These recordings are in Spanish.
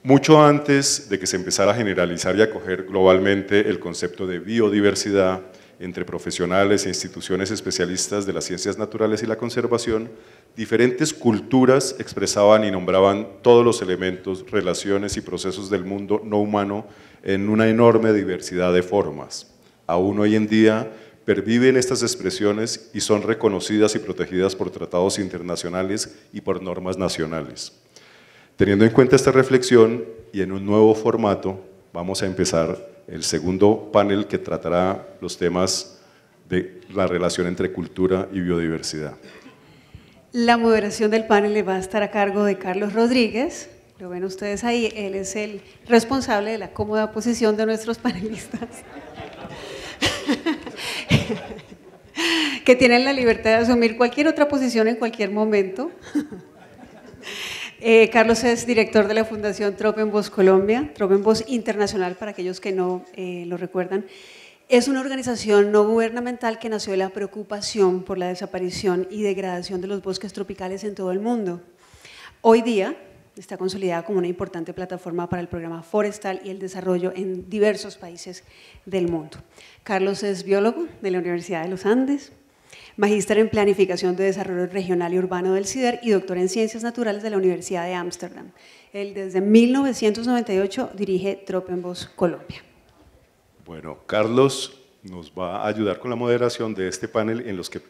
Mucho antes de que se empezara a generalizar y acoger globalmente el concepto de biodiversidad entre profesionales e instituciones especialistas de las ciencias naturales y la conservación, diferentes culturas expresaban y nombraban todos los elementos, relaciones y procesos del mundo no humano en una enorme diversidad de formas. Aún hoy en día perviven estas expresiones y son reconocidas y protegidas por tratados internacionales y por normas nacionales. Teniendo en cuenta esta reflexión y en un nuevo formato, vamos a empezar el segundo panel que tratará los temas de la relación entre cultura y biodiversidad. La moderación del panel le va a estar a cargo de Carlos Rodríguez. Lo ven ustedes ahí, él es el responsable de la cómoda posición de nuestros panelistas, que tienen la libertad de asumir cualquier otra posición en cualquier momento. Carlos es director de la Fundación Tropenbos Colombia, Tropenbos Internacional, para aquellos que no lo recuerdan. Es una organización no gubernamental que nació de la preocupación por la desaparición y degradación de los bosques tropicales en todo el mundo. Hoy día está consolidada como una importante plataforma para el programa forestal y el desarrollo en diversos países del mundo. Carlos es biólogo de la Universidad de los Andes, magíster en Planificación de Desarrollo Regional y Urbano del CIDER y doctor en Ciencias Naturales de la Universidad de Ámsterdam. Él desde 1998 dirige Tropenbos Colombia. Bueno, Carlos nos va a ayudar con la moderación de este panel en los que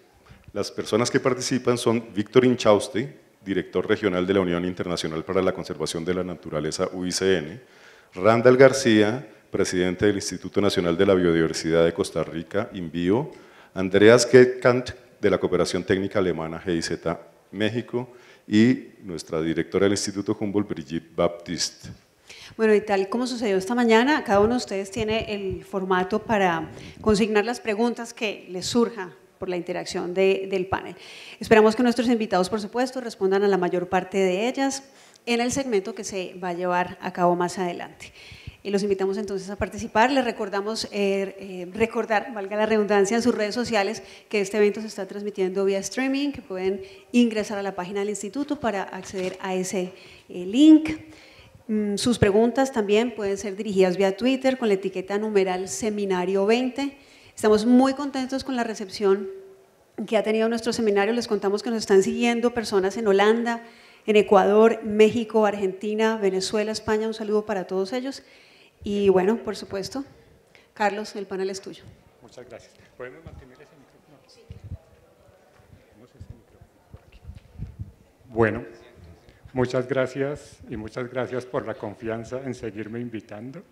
las personas que participan son Víctor Inchausti, director regional de la Unión Internacional para la Conservación de la Naturaleza, UICN, Randall García, presidente del Instituto Nacional de la Biodiversidad de Costa Rica, INBio, Andreas Gedkant, de la Cooperación Técnica Alemana, GIZ, México, y nuestra directora del Instituto Humboldt, Brigitte Baptiste. Bueno, y tal como sucedió esta mañana, cada uno de ustedes tiene el formato para consignar las preguntas que les surja por la interacción del panel. Esperamos que nuestros invitados, por supuesto, respondan a la mayor parte de ellas en el segmento que se va a llevar a cabo más adelante. Y los invitamos entonces a participar. Les recordamos recordar, valga la redundancia, en sus redes sociales que este evento se está transmitiendo vía streaming, que pueden ingresar a la página del instituto para acceder a ese link. Sus preguntas también pueden ser dirigidas vía Twitter con la etiqueta numeral seminario 20. Estamos muy contentos con la recepción que ha tenido nuestro seminario. Les contamos que nos están siguiendo personas en Holanda, en Ecuador, México, Argentina, Venezuela, España. Un saludo para todos ellos. Y bueno, por supuesto, Carlos, el panel es tuyo. Muchas gracias. ¿Podemos mantener ese micrófono? Sí. Tenemos ese micrófono por aquí. Bueno, muchas gracias y muchas gracias por la confianza en seguirme invitando.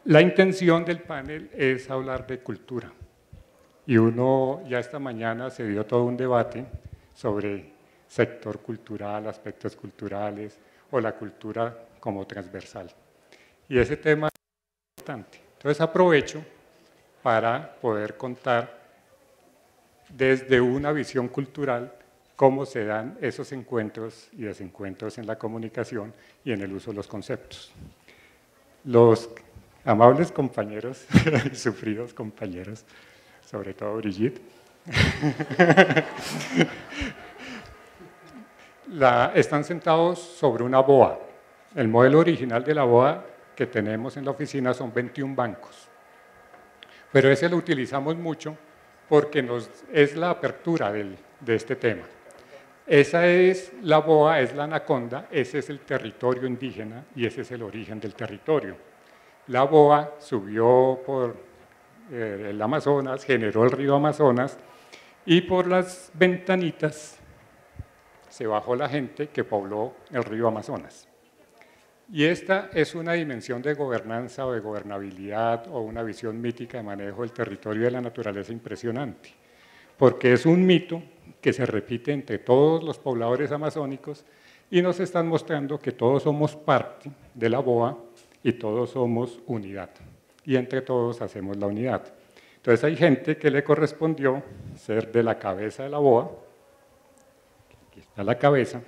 La intención del panel es hablar de cultura. Y ya esta mañana se dio todo un debate sobre sector cultural, aspectos culturales o la cultura como transversal. Y ese tema es importante. Entonces aprovecho para poder contar desde una visión cultural cómo se dan esos encuentros y desencuentros en la comunicación y en el uso de los conceptos. Los amables compañeros y sufridos compañeros, sobre todo Brigitte, están sentados sobre una boa. El modelo original de la boa que tenemos en la oficina son 21 bancos, pero ese lo utilizamos mucho porque es la apertura de este tema. Esa es la boa, es la anaconda, ese es el territorio indígena y ese es el origen del territorio. La boa subió por el Amazonas, generó el río Amazonas y por las ventanitas se bajó la gente que pobló el río Amazonas. Y esta es una dimensión de gobernanza o de gobernabilidad o una visión mítica de manejo del territorio y de la naturaleza impresionante, porque es un mito que se repite entre todos los pobladores amazónicos y nos están mostrando que todos somos parte de la boa y todos somos unidad, y entre todos hacemos la unidad. Entonces hay gente que le correspondió ser de la cabeza de la boa, aquí está la cabeza,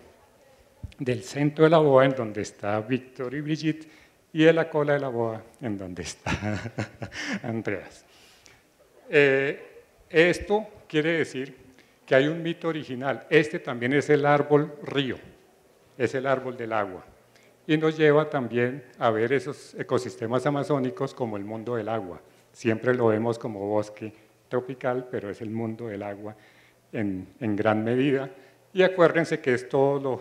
del centro de la boa en donde está Víctor y Brigitte, y de la cola de la boa en donde está Andreas. Esto quiere decir que hay un mito original. Este también es el árbol río, es el árbol del agua. Y nos lleva también a ver esos ecosistemas amazónicos como el mundo del agua. Siempre lo vemos como bosque tropical, pero es el mundo del agua en gran medida. Y acuérdense que es todo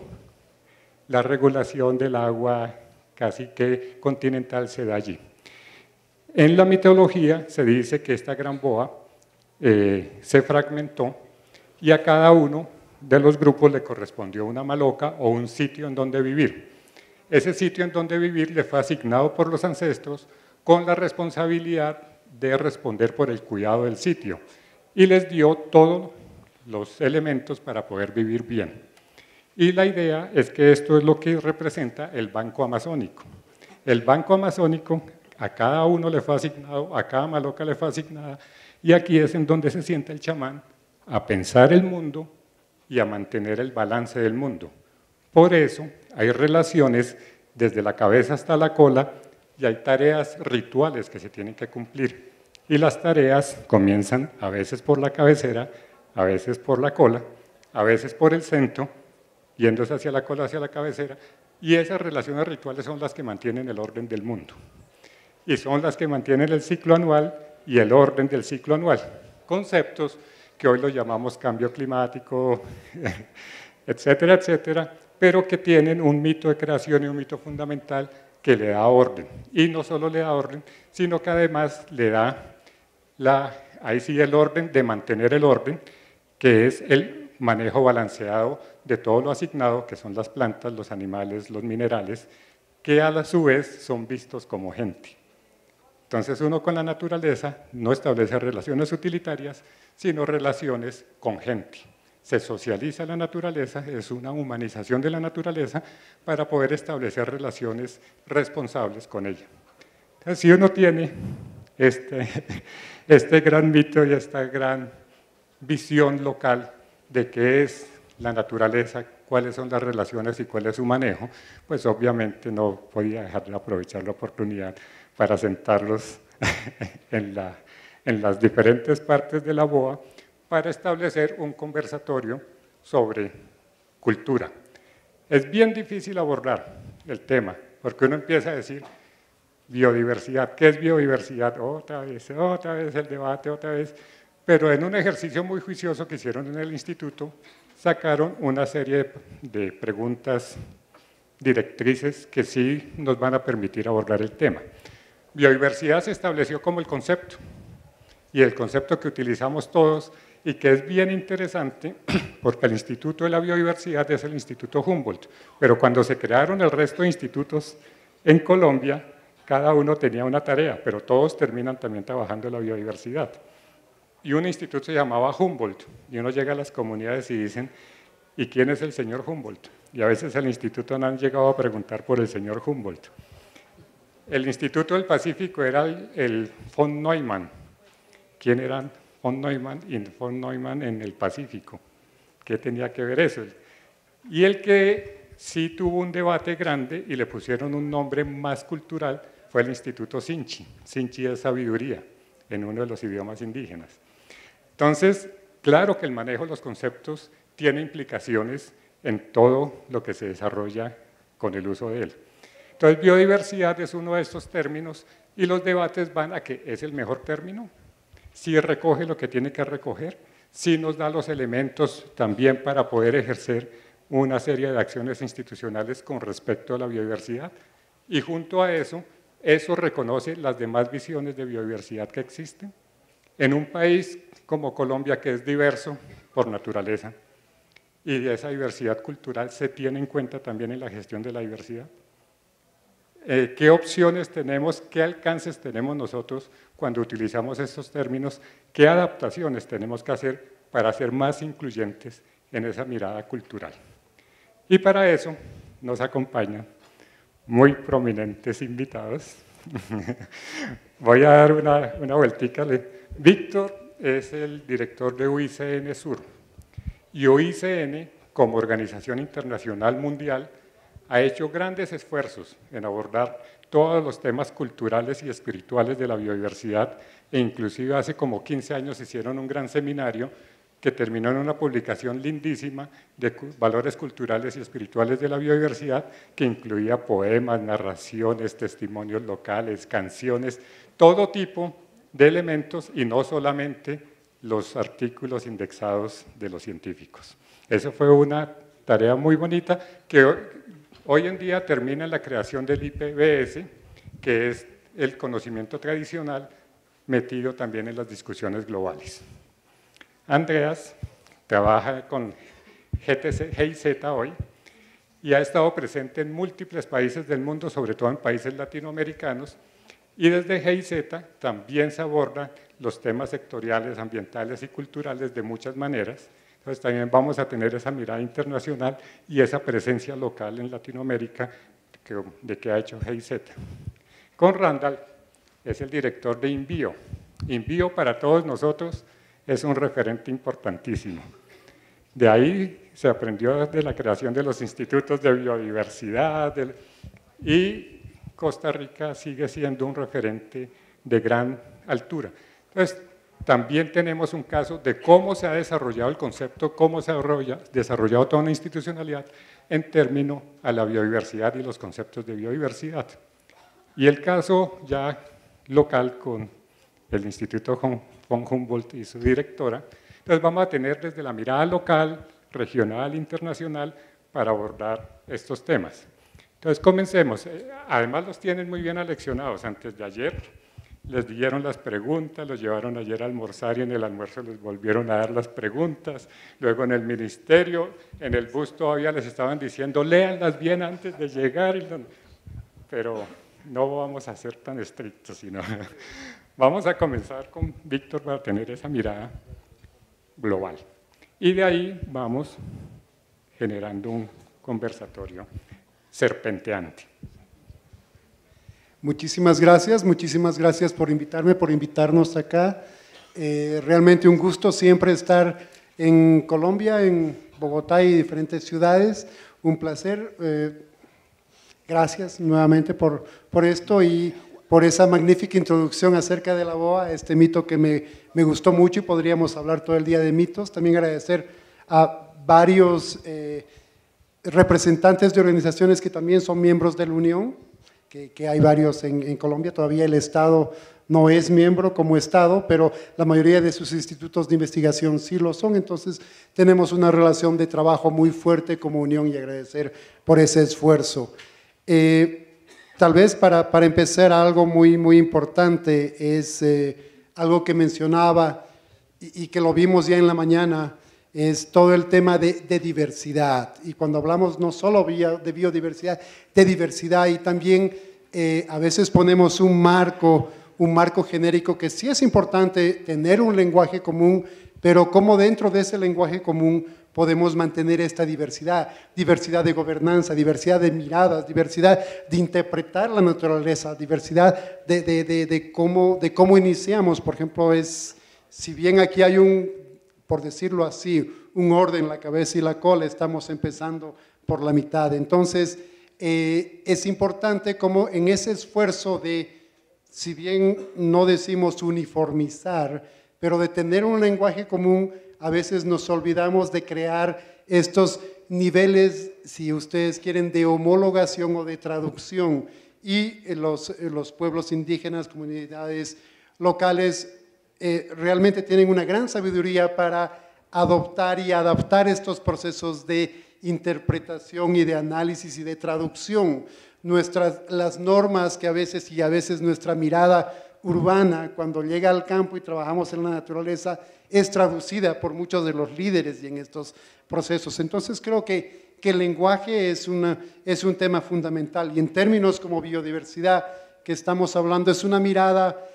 la regulación del agua casi que continental se da allí. En la mitología se dice que esta gran boa se fragmentó y a cada uno de los grupos le correspondió una maloca o un sitio en donde vivir. Ese sitio en donde vivir le fue asignado por los ancestros con la responsabilidad de responder por el cuidado del sitio y les dio todos los elementos para poder vivir bien. Y la idea es que esto es lo que representa el banco amazónico. El banco amazónico a cada uno le fue asignado, a cada maloca le fue asignada, y aquí es en donde se sienta el chamán a pensar el mundo y a mantener el balance del mundo. Por eso hay relaciones desde la cabeza hasta la cola y hay tareas rituales que se tienen que cumplir. Y las tareas comienzan a veces por la cabecera, a veces por la cola, a veces por el centro, yéndose hacia la cola, hacia la cabecera, y esas relaciones rituales son las que mantienen el orden del mundo. Y son las que mantienen el ciclo anual y el orden del ciclo anual. Conceptos que hoy lo llamamos cambio climático, etcétera, etcétera, pero que tienen un mito de creación y un mito fundamental que le da orden. Y no solo le da orden, sino que además le da ahí sí el orden de mantener el orden, que es el manejo balanceado de todo lo asignado, que son las plantas, los animales, los minerales, que a su vez son vistos como gente. Entonces uno con la naturaleza no establece relaciones utilitarias, sino relaciones con gente. Se socializa la naturaleza, es una humanización de la naturaleza para poder establecer relaciones responsables con ella. Entonces, si uno tiene este gran mito y esta gran visión local de qué es la naturaleza, cuáles son las relaciones y cuál es su manejo, pues obviamente no podía dejar de aprovechar la oportunidad para sentarlos en las diferentes partes de la BOA para establecer un conversatorio sobre cultura. Es bien difícil abordar el tema, porque uno empieza a decir biodiversidad. ¿Qué es biodiversidad? Otra vez el debate, otra vez. Pero en un ejercicio muy juicioso que hicieron en el instituto, sacaron una serie de preguntas directrices que sí nos van a permitir abordar el tema. Biodiversidad se estableció como el concepto, y el concepto que utilizamos todos, y que es bien interesante, porque el Instituto de la Biodiversidad es el Instituto Humboldt, pero cuando se crearon el resto de institutos en Colombia, cada uno tenía una tarea, pero todos terminan también trabajando en la biodiversidad. Y un instituto se llamaba Humboldt, y uno llega a las comunidades y dicen, ¿y quién es el señor Humboldt? Y a veces el instituto no han llegado a preguntar por el señor Humboldt. El Instituto del Pacífico era el von Neumann. ¿Quién eran von Neumann y von Neumann en el Pacífico? ¿Qué tenía que ver eso? Y el que sí tuvo un debate grande y le pusieron un nombre más cultural fue el Instituto Sinchi. Sinchi es sabiduría en uno de los idiomas indígenas. Entonces, claro que el manejo de los conceptos tiene implicaciones en todo lo que se desarrolla con el uso de él. Entonces, biodiversidad es uno de estos términos y los debates van a que es el mejor término, si recoge lo que tiene que recoger, si nos da los elementos también para poder ejercer una serie de acciones institucionales con respecto a la biodiversidad, y junto a eso reconoce las demás visiones de biodiversidad que existen en un país como Colombia, que es diverso por naturaleza, y esa diversidad cultural se tiene en cuenta también en la gestión de la diversidad. ¿Qué opciones tenemos, qué alcances tenemos nosotros cuando utilizamos estos términos, qué adaptaciones tenemos que hacer para ser más incluyentes en esa mirada cultural? Y para eso nos acompañan muy prominentes invitados. Voy a dar una vueltica. Víctor es el director de UICN Sur, y UICN, como organización internacional mundial, ha hecho grandes esfuerzos en abordar todos los temas culturales y espirituales de la biodiversidad, e inclusive hace como 15 años hicieron un gran seminario que terminó en una publicación lindísima de valores culturales y espirituales de la biodiversidad, que incluía poemas, narraciones, testimonios locales, canciones, todo tipo de elementos y no solamente los artículos indexados de los científicos. Eso fue una tarea muy bonita que hoy en día termina en la creación del IPBS, que es el conocimiento tradicional metido también en las discusiones globales. Andreas trabaja con GIZ hoy y ha estado presente en múltiples países del mundo, sobre todo en países latinoamericanos, y desde GIZ también se abordan los temas sectoriales, ambientales y culturales de muchas maneras. Entonces también vamos a tener esa mirada internacional y esa presencia local en Latinoamérica de que ha hecho GIZ. Con Randall es el director de INVIO. INVIO para todos nosotros es un referente importantísimo. De ahí se aprendió de la creación de los institutos de biodiversidad y Costa Rica sigue siendo un referente de gran altura. Entonces, también tenemos un caso de cómo se ha desarrollado el concepto, cómo se ha desarrollado toda una institucionalidad en términos a la biodiversidad y los conceptos de biodiversidad. Y el caso ya local con el Instituto von Humboldt y su directora. Entonces vamos a tener desde la mirada local, regional, internacional, para abordar estos temas. Entonces comencemos. Además los tienen muy bien aleccionados. Antes de ayer les dieron las preguntas, los llevaron ayer a almorzar y en el almuerzo les volvieron a dar las preguntas. Luego en el ministerio, en el bus todavía les estaban diciendo, léanlas bien antes de llegar. Pero no vamos a ser tan estrictos, sino vamos a comenzar con Víctor para tener esa mirada global. Y de ahí vamos generando un conversatorio serpenteante. Muchísimas gracias por invitarme, por invitarnos acá. Realmente un gusto siempre estar en Colombia, en Bogotá y diferentes ciudades. Un placer. Gracias nuevamente por esto y por esa magnífica introducción acerca de la BOA, este mito que me gustó mucho y podríamos hablar todo el día de mitos. También agradecer a varios representantes de organizaciones que también son miembros de la Unión, que hay varios en Colombia. Todavía el Estado no es miembro como Estado, pero la mayoría de sus institutos de investigación sí lo son. Entonces tenemos una relación de trabajo muy fuerte como Unión y agradecer por ese esfuerzo. Tal vez para empezar algo muy importante es algo que mencionaba y que lo vimos ya en la mañana, es todo el tema de diversidad. Y cuando hablamos no solo de biodiversidad, de diversidad, y también a veces ponemos un marco genérico que sí es importante tener un lenguaje común, pero cómo dentro de ese lenguaje común podemos mantener esta diversidad de gobernanza, diversidad de miradas, diversidad de interpretar la naturaleza, diversidad de cómo iniciamos. Por ejemplo, si bien aquí hay por decirlo así, un orden, la cabeza y la cola, estamos empezando por la mitad. Entonces, es importante como en ese esfuerzo de, si bien no decimos uniformizar, pero de tener un lenguaje común, a veces nos olvidamos de crear estos niveles, si ustedes quieren, de homologación o de traducción. Y los pueblos indígenas, comunidades locales, realmente tienen una gran sabiduría para adoptar y adaptar estos procesos de interpretación y de análisis y de traducción. Las normas que a veces nuestra mirada urbana, cuando llega al campo y trabajamos en la naturaleza, es traducida por muchos de los líderes y en estos procesos. Entonces creo que el lenguaje es un tema fundamental, y en términos como biodiversidad que estamos hablando, es una mirada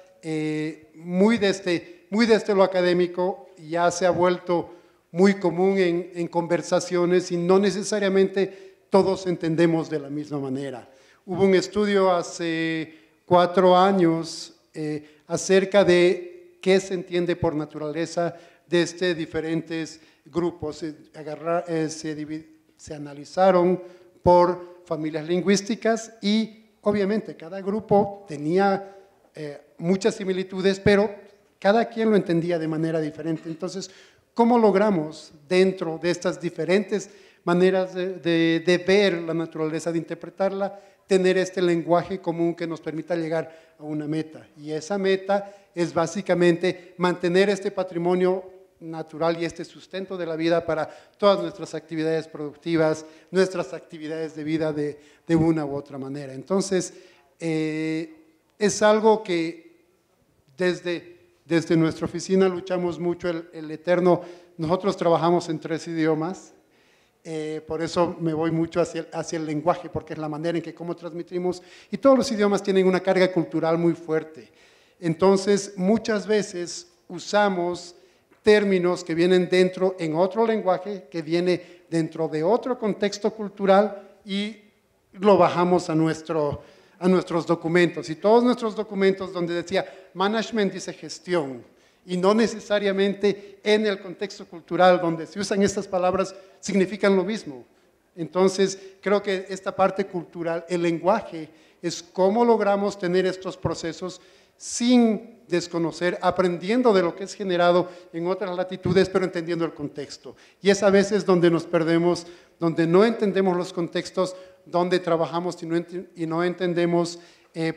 muy desde lo académico, ya se ha vuelto muy común en conversaciones y no necesariamente todos entendemos de la misma manera. Hubo un estudio hace 4 años acerca de qué se entiende por naturaleza desde diferentes grupos. Se analizaron por familias lingüísticas y obviamente cada grupo tenía muchas similitudes, pero cada quien lo entendía de manera diferente. Entonces, ¿cómo logramos dentro de estas diferentes maneras de ver la naturaleza, de interpretarla, tener este lenguaje común que nos permita llegar a una meta? Y esa meta es básicamente mantener este patrimonio natural y este sustento de la vida para todas nuestras actividades productivas, nuestras actividades de vida de una u otra manera. Entonces, es algo que desde nuestra oficina luchamos mucho, el eterno, nosotros trabajamos en 3 idiomas, por eso me voy mucho hacia el lenguaje, porque es la manera en que cómo transmitimos, y todos los idiomas tienen una carga cultural muy fuerte. Entonces, muchas veces usamos términos que vienen dentro en otro lenguaje, que viene dentro de otro contexto cultural y lo bajamos a nuestros documentos. Y todos nuestros documentos donde decía management dice gestión, y no necesariamente en el contexto cultural donde se usan estas palabras significan lo mismo. Entonces, creo que esta parte cultural, el lenguaje, es cómo logramos tener estos procesos sin desconocer, aprendiendo de lo que es generado en otras latitudes, pero entendiendo el contexto. Y es a veces donde nos perdemos, donde no entendemos los contextos, donde trabajamos y no entendemos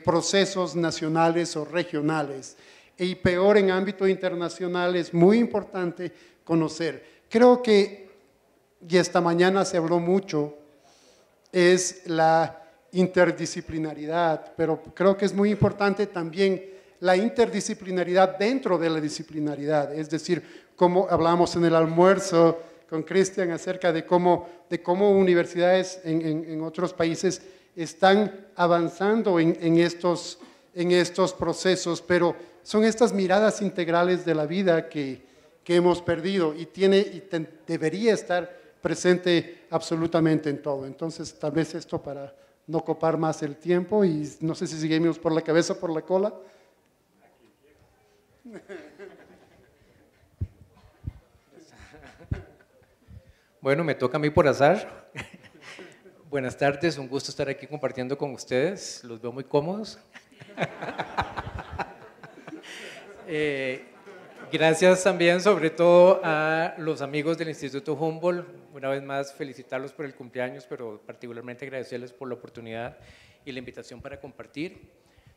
procesos nacionales o regionales. Y peor en ámbito internacional es muy importante conocer. Creo que, y esta mañana se habló mucho, es la interdisciplinaridad, pero creo que es muy importante también la interdisciplinaridad dentro de la disciplinaridad, es decir, como hablábamos en el almuerzo con Cristian acerca de cómo universidades en otros países están avanzando en estos procesos, pero son estas miradas integrales de la vida que hemos perdido y debería estar presente absolutamente en todo. Entonces, tal vez esto para no copar más el tiempo, y no sé si seguimos por la cabeza o por la cola. Bueno, me toca a mí por azar. Buenas tardes, un gusto estar aquí compartiendo con ustedes, los veo muy cómodos. Gracias también, sobre todo, a los amigos del Instituto Humboldt. Una vez más, felicitarlos por el cumpleaños, pero particularmente agradecerles por la oportunidad y la invitación para compartir.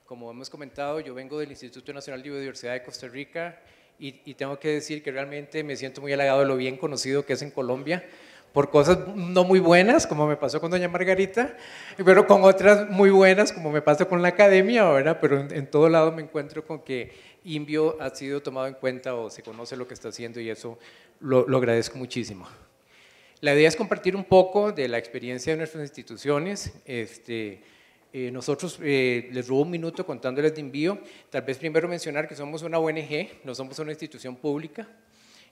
Como hemos comentado, yo vengo del Instituto Nacional de Biodiversidad de Costa Rica y tengo que decir que realmente me siento muy halagado de lo bien conocido que es en Colombia, por cosas no muy buenas, como me pasó con doña Margarita, pero con otras muy buenas, como me pasa con la academia, ¿verdad? Pero en todo lado me encuentro con que INVIO ha sido tomado en cuenta o se conoce lo que está haciendo, y eso lo agradezco muchísimo. La idea es compartir un poco de la experiencia de nuestras instituciones. Nosotros les robo un minuto contándoles de INVIO. Tal vez primero mencionar que somos una ONG, no somos una institución pública.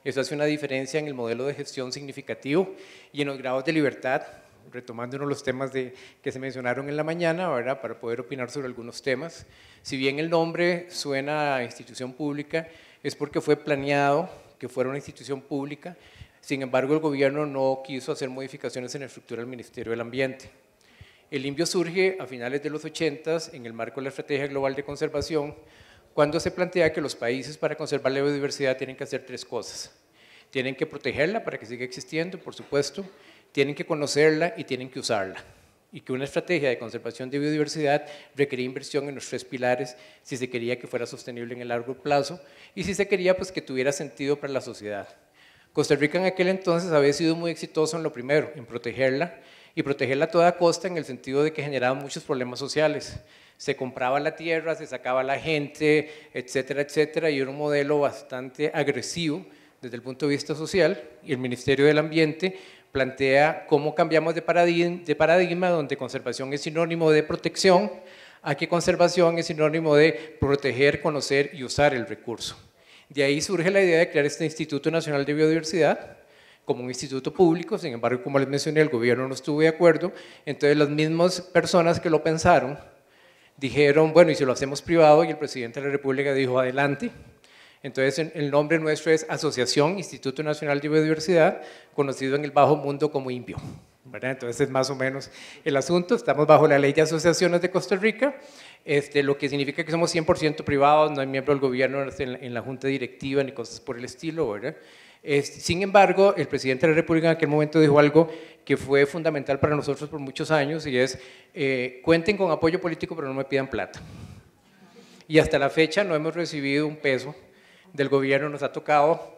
Eso hace una diferencia en el modelo de gestión significativo y en los grados de libertad, retomando uno de los temas que se mencionaron en la mañana, ¿verdad? Para poder opinar sobre algunos temas. Si bien el nombre suena a institución pública, es porque fue planeado que fuera una institución pública. Sin embargo, el gobierno no quiso hacer modificaciones en la estructura del Ministerio del Ambiente. El INVIO surge a finales de los 80s en el marco de la Estrategia Global de Conservación, cuando se plantea que los países para conservar la biodiversidad tienen que hacer 3 cosas. Tienen que protegerla para que siga existiendo, por supuesto, tienen que conocerla y tienen que usarla. Y que una estrategia de conservación de biodiversidad requería inversión en los 3 pilares si se quería que fuera sostenible en el largo plazo y si se quería pues, que tuviera sentido para la sociedad. Costa Rica en aquel entonces había sido muy exitoso en lo primero, en protegerla, y protegerla a toda costa en el sentido de que generaba muchos problemas sociales. Se compraba la tierra, se sacaba la gente, etcétera, etcétera, y era un modelo bastante agresivo desde el punto de vista social, y el Ministerio del Ambiente plantea cómo cambiamos de paradigma donde conservación es sinónimo de protección, a que conservación es sinónimo de proteger, conocer y usar el recurso. De ahí surge la idea de crear este Instituto Nacional de Biodiversidad como un instituto público. Sin embargo, como les mencioné, el gobierno no estuvo de acuerdo, entonces las mismas personas que lo pensaron dijeron, bueno, ¿y si lo hacemos privado? Y el presidente de la República dijo, adelante. Entonces, el nombre nuestro es Asociación Instituto Nacional de Biodiversidad, conocido en el bajo mundo como INVIO, ¿verdad? Entonces, es más o menos el asunto. Estamos bajo la Ley de Asociaciones de Costa Rica, lo que significa que somos 100% privados, no hay miembro del gobierno en la junta directiva ni cosas por el estilo, ¿verdad? Sin embargo, el presidente de la República en aquel momento dijo algo que fue fundamental para nosotros por muchos años y es, cuenten con apoyo político pero no me pidan plata. Y hasta la fecha no hemos recibido un peso del gobierno, nos ha tocado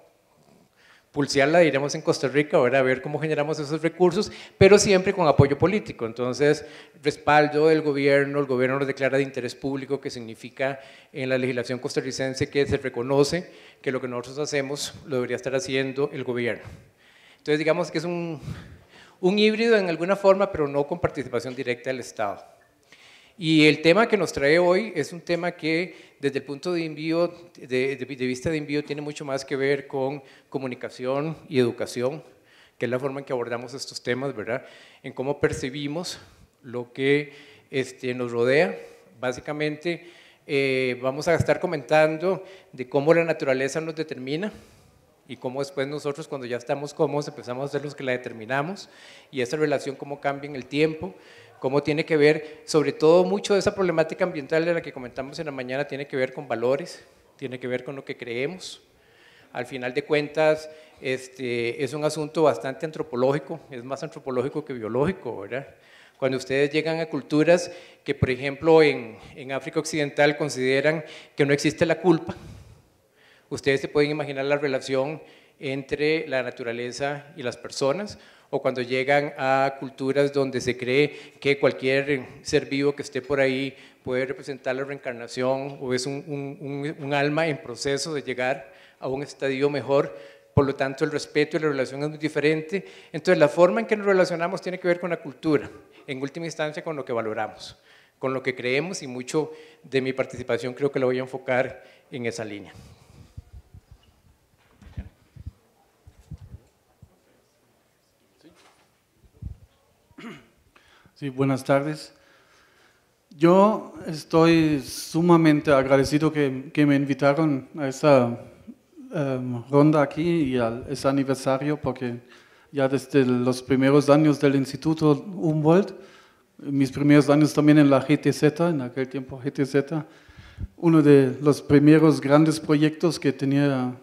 pulsearla, diremos en Costa Rica, ahora a ver cómo generamos esos recursos, pero siempre con apoyo político. Entonces, respaldo del gobierno, el gobierno nos declara de interés público, que significa en la legislación costarricense que se reconoce que lo que nosotros hacemos lo debería estar haciendo el gobierno. Entonces, digamos que es un híbrido en alguna forma, pero no con participación directa del Estado. Y el tema que nos trae hoy es un tema que desde el punto de vista de envío tiene mucho más que ver con comunicación y educación, que es la forma en que abordamos estos temas, ¿verdad? En cómo percibimos lo que nos rodea. Básicamente vamos a estar comentando de cómo la naturaleza nos determina y cómo después nosotros cuando ya estamos cómodos empezamos a ser los que la determinamos y esa relación cómo cambia en el tiempo, cómo tiene que ver, sobre todo mucho de esa problemática ambiental de la que comentamos en la mañana, tiene que ver con valores, tiene que ver con lo que creemos. Al final de cuentas, es un asunto bastante antropológico, es más antropológico que biológico, ¿verdad? Cuando ustedes llegan a culturas que, por ejemplo, en África Occidental consideran que no existe la culpa, ustedes se pueden imaginar la relación entre la naturaleza y las personas, o cuando llegan a culturas donde se cree que cualquier ser vivo que esté por ahí puede representar la reencarnación o es un alma en proceso de llegar a un estadio mejor, por lo tanto el respeto y la relación es muy diferente. Entonces la forma en que nos relacionamos tiene que ver con la cultura, en última instancia con lo que valoramos, con lo que creemos y mucho de mi participación creo que la voy a enfocar en esa línea. Sí, buenas tardes. Yo estoy sumamente agradecido que me invitaron a esa ronda aquí y a ese aniversario, porque ya desde los primeros años del Instituto Humboldt, mis primeros años también en la GTZ, en aquel tiempo GTZ, uno de los primeros grandes proyectos que tenía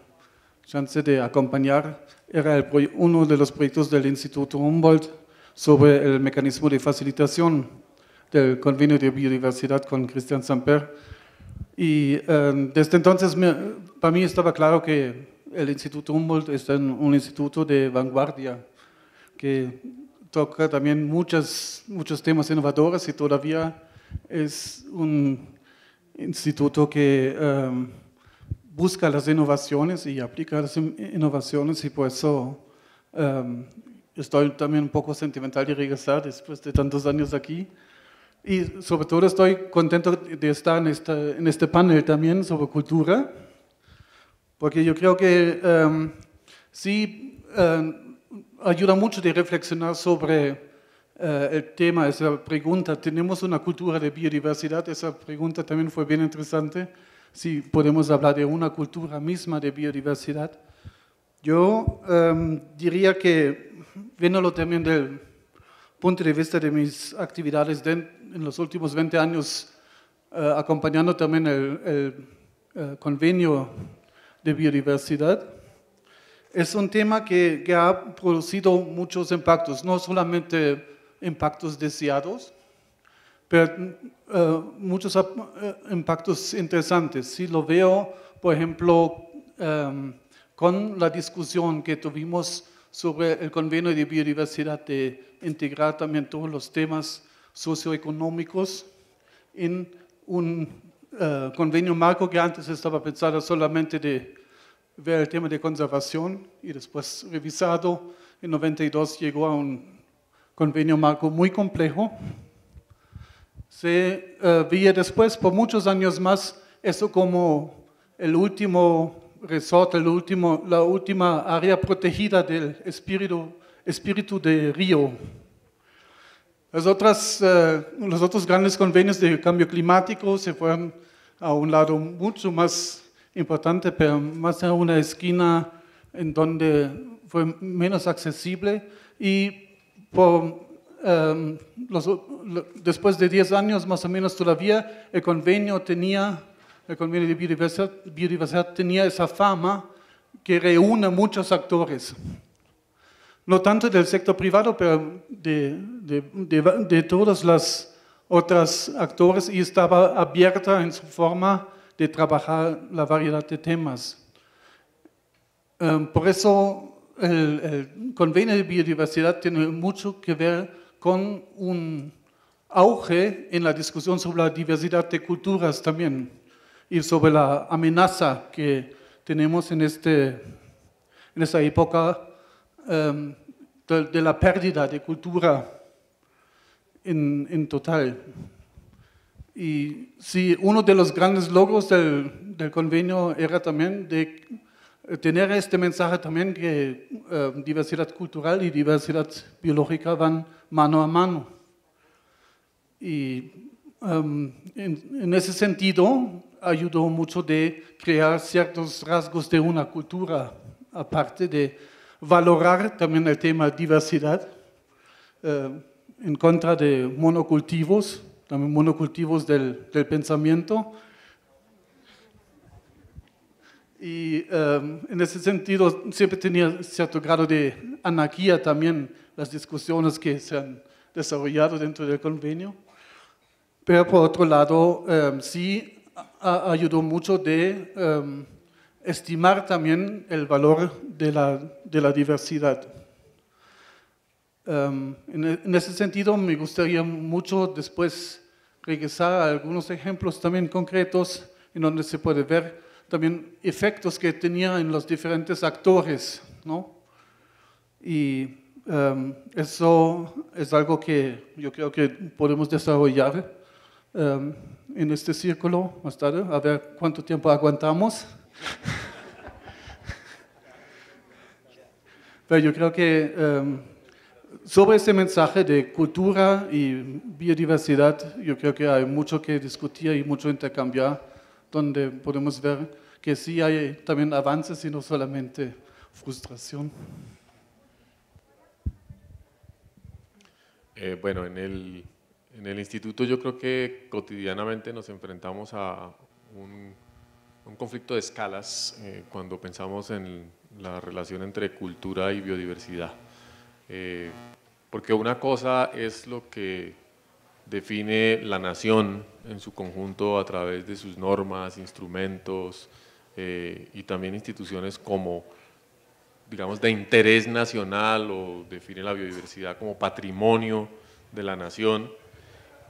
chance de acompañar era uno de los proyectos del Instituto Humboldt sobre el mecanismo de facilitación del convenio de biodiversidad con Christian Samper. Y desde entonces para mí estaba claro que el Instituto Humboldt es un instituto de vanguardia, que toca también muchos temas innovadores y todavía es un instituto que busca las innovaciones y aplica las innovaciones, y por eso estoy también un poco sentimental de regresar después de tantos años aquí. Y sobre todo estoy contento de estar en este panel también sobre cultura, porque yo creo que sí ayuda mucho de reflexionar sobre el tema, esa pregunta. ¿Tenemos una cultura de biodiversidad? Esa pregunta también fue bien interesante. Si podemos hablar de una cultura misma de biodiversidad. Yo diría que, viéndolo también del punto de vista de mis actividades en los últimos 20 años, acompañando también el convenio de biodiversidad, es un tema que ha producido muchos impactos, no solamente impactos deseados, pero muchos impactos interesantes. Si lo veo, por ejemplo, con la discusión que tuvimos sobre el convenio de biodiversidad, de integrar también todos los temas socioeconómicos en un convenio marco que antes estaba pensado solamente de ver el tema de conservación, y después revisado en 92 llegó a un convenio marco muy complejo. Se veía después por muchos años más eso como el último resort, la última área protegida del espíritu de Río. Los otros grandes convenios de cambio climático se fueron a un lado mucho más importante, pero más a una esquina en donde fue menos accesible, y después de 10 años más o menos todavía el convenio de biodiversidad tenía esa fama que reúne muchos actores, no tanto del sector privado, pero de todas las otras actores, y estaba abierta en su forma de trabajar la variedad de temas. Por eso el convenio de biodiversidad tiene mucho que ver con un auge en la discusión sobre la diversidad de culturas también y sobre la amenaza que tenemos en esta época de la pérdida de cultura en total. Y sí, uno de los grandes logros del convenio era también de tener este mensaje también que diversidad cultural y diversidad biológica van mano a mano. Y en ese sentido ayudó mucho de crear ciertos rasgos de una cultura, aparte de valorar también el tema diversidad, en contra de monocultivos, también monocultivos del pensamiento. Y en ese sentido siempre tenía cierto grado de anarquía también las discusiones que se han desarrollado dentro del convenio. Pero por otro lado, sí ayudó mucho de estimar también el valor de la diversidad. En ese sentido, me gustaría mucho después regresar a algunos ejemplos también concretos en donde se puede ver también efectos que tenía en los diferentes actores, ¿no? Y eso es algo que yo creo que podemos desarrollar en este círculo más tarde, a ver cuánto tiempo aguantamos. Pero yo creo que sobre este mensaje de cultura y biodiversidad, yo creo que hay mucho que discutir y mucho intercambiar, donde podemos ver que sí hay también avances y no solamente frustración. Bueno, en el instituto yo creo que cotidianamente nos enfrentamos a un conflicto de escalas cuando pensamos en la relación entre cultura y biodiversidad. Porque una cosa es lo que define la nación en su conjunto a través de sus normas, instrumentos y también instituciones como, digamos, de interés nacional, o define la biodiversidad como patrimonio de la nación.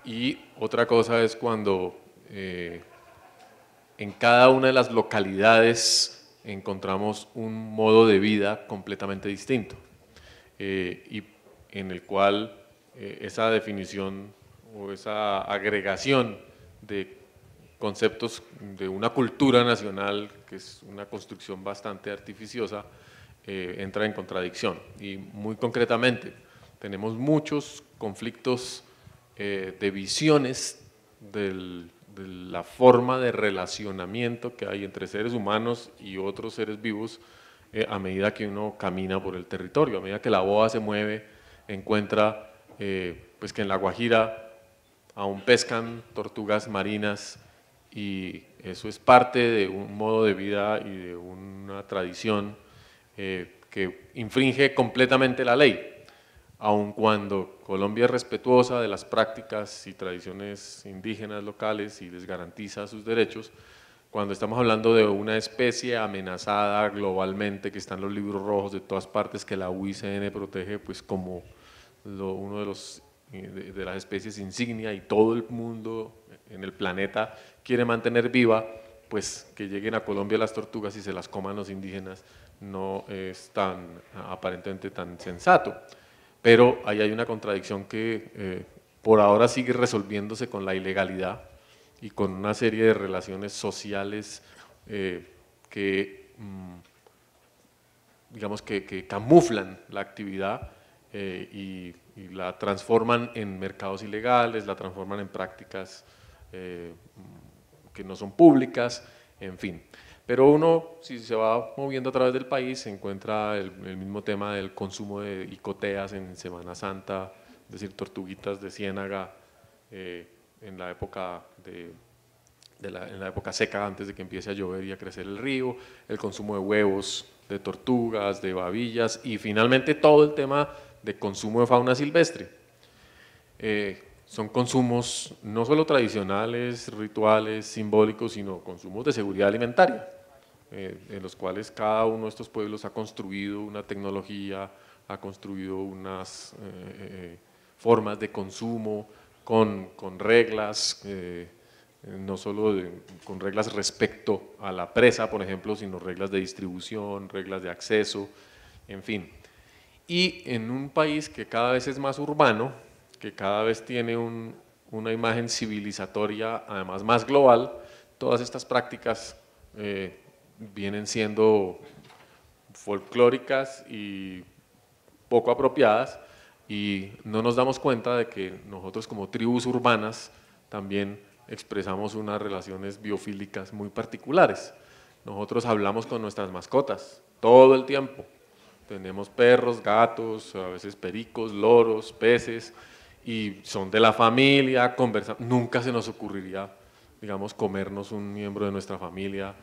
Y otra cosa es cuando en cada una de las localidades encontramos un modo de vida completamente distinto y en el cual esa definición o esa agregación de conceptos de una cultura nacional, que es una construcción bastante artificiosa, entra en contradicción. Y muy concretamente, tenemos muchos conflictos de visiones de la forma de relacionamiento que hay entre seres humanos y otros seres vivos a medida que uno camina por el territorio, a medida que la boa se mueve, encuentra pues que en La Guajira aún pescan tortugas marinas y eso es parte de un modo de vida y de una tradición que infringe completamente la ley. Aun cuando Colombia es respetuosa de las prácticas y tradiciones indígenas locales y les garantiza sus derechos, cuando estamos hablando de una especie amenazada globalmente, que está en los libros rojos de todas partes, que la UICN protege pues como uno de las especies insignia y todo el mundo en el planeta quiere mantener viva, pues que lleguen a Colombia las tortugas y se las coman los indígenas no es aparentemente tan sensato. Pero ahí hay una contradicción que por ahora sigue resolviéndose con la ilegalidad y con una serie de relaciones sociales que, digamos que camuflan la actividad y la transforman en mercados ilegales, la transforman en prácticas que no son públicas, en fin. Pero uno, si se va moviendo a través del país, se encuentra el mismo tema del consumo de icoteas en Semana Santa, es decir, tortuguitas de ciénaga en la época en la época seca, antes de que empiece a llover y a crecer el río, el consumo de huevos de tortugas, de babillas y finalmente todo el tema de consumo de fauna silvestre. Son consumos no solo tradicionales, rituales, simbólicos, sino consumos de seguridad alimentaria, en los cuales cada uno de estos pueblos ha construido una tecnología, ha construido unas formas de consumo con reglas, no solo con reglas respecto a la presa, por ejemplo, sino reglas de distribución, reglas de acceso, en fin. Y en un país que cada vez es más urbano, que cada vez tiene una imagen civilizatoria, además más global, todas estas prácticas vienen siendo folclóricas y poco apropiadas, y no nos damos cuenta de que nosotros como tribus urbanas también expresamos unas relaciones biofílicas muy particulares. Nosotros hablamos con nuestras mascotas todo el tiempo. Tenemos perros, gatos, a veces pericos, loros, peces, y son de la familia, conversamos. Nunca se nos ocurriría, digamos, comernos un miembro de nuestra familia,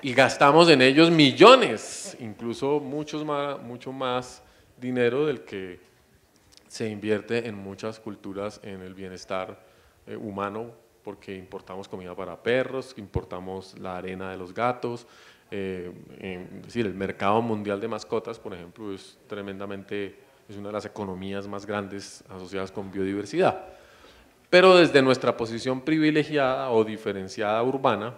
y gastamos en ellos millones, incluso mucho más dinero del que se invierte en muchas culturas en el bienestar humano, porque importamos comida para perros, importamos la arena de los gatos, es decir, el mercado mundial de mascotas, por ejemplo, es una de las economías más grandes asociadas con biodiversidad. Pero desde nuestra posición privilegiada o diferenciada urbana,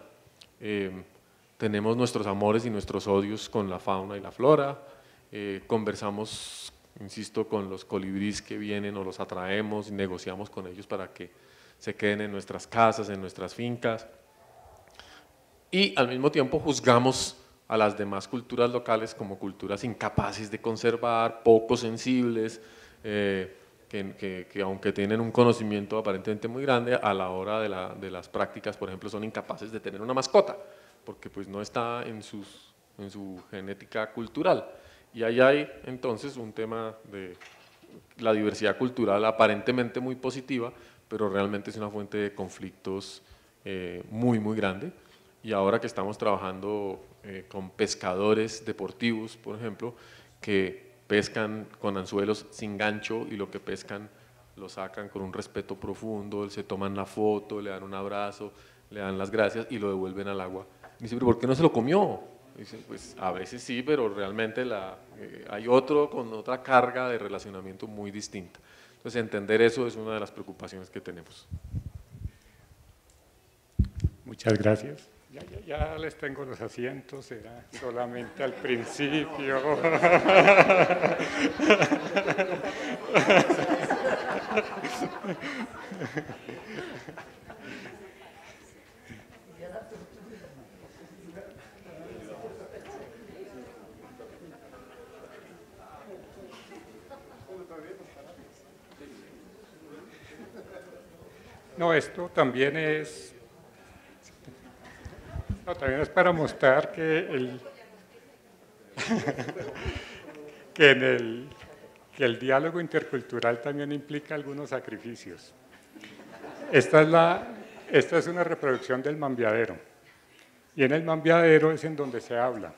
tenemos nuestros amores y nuestros odios con la fauna y la flora, conversamos, insisto, con los colibríes que vienen o los atraemos y negociamos con ellos para que se queden en nuestras casas, en nuestras fincas, y al mismo tiempo juzgamos a las demás culturas locales como culturas incapaces de conservar, poco sensibles, que aunque tienen un conocimiento aparentemente muy grande, a la hora de las prácticas, por ejemplo, son incapaces de tener una mascota, porque pues no está en su genética cultural. Y ahí hay entonces un tema de la diversidad cultural aparentemente muy positiva, pero realmente es una fuente de conflictos muy, muy grande. Y ahora que estamos trabajando con pescadores deportivos, por ejemplo, que pescan con anzuelos sin gancho y lo que pescan lo sacan con un respeto profundo, se toman la foto, le dan un abrazo, le dan las gracias y lo devuelven al agua. Y dice, ¿pero por qué no se lo comió? Dice, pues a veces sí, pero realmente hay otro con otra carga de relacionamiento muy distinta. Entonces entender eso es una de las preocupaciones que tenemos. Muchas gracias. Ya les tengo los asientos, será solamente al principio. No, esto también es... No, también es para mostrar que el diálogo intercultural también implica algunos sacrificios. Esta es una reproducción del mambiadero, y en el mambiadero es en donde se habla,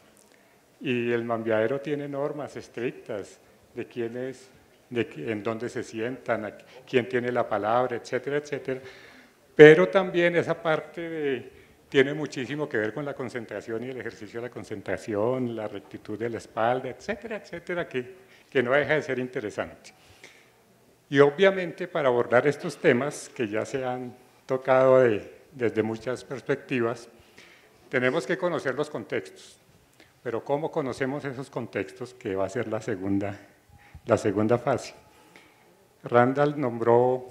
y el mambiadero tiene normas estrictas de quién es, en dónde se sientan, quién tiene la palabra, etcétera, etcétera, pero también esa parte tiene muchísimo que ver con la concentración y el ejercicio de la concentración, la rectitud de la espalda, etcétera, etcétera, que no deja de ser interesante. Y obviamente para abordar estos temas que ya se han tocado desde muchas perspectivas, tenemos que conocer los contextos. Pero ¿cómo conocemos esos contextos? Que va a ser la segunda fase. Randall nombró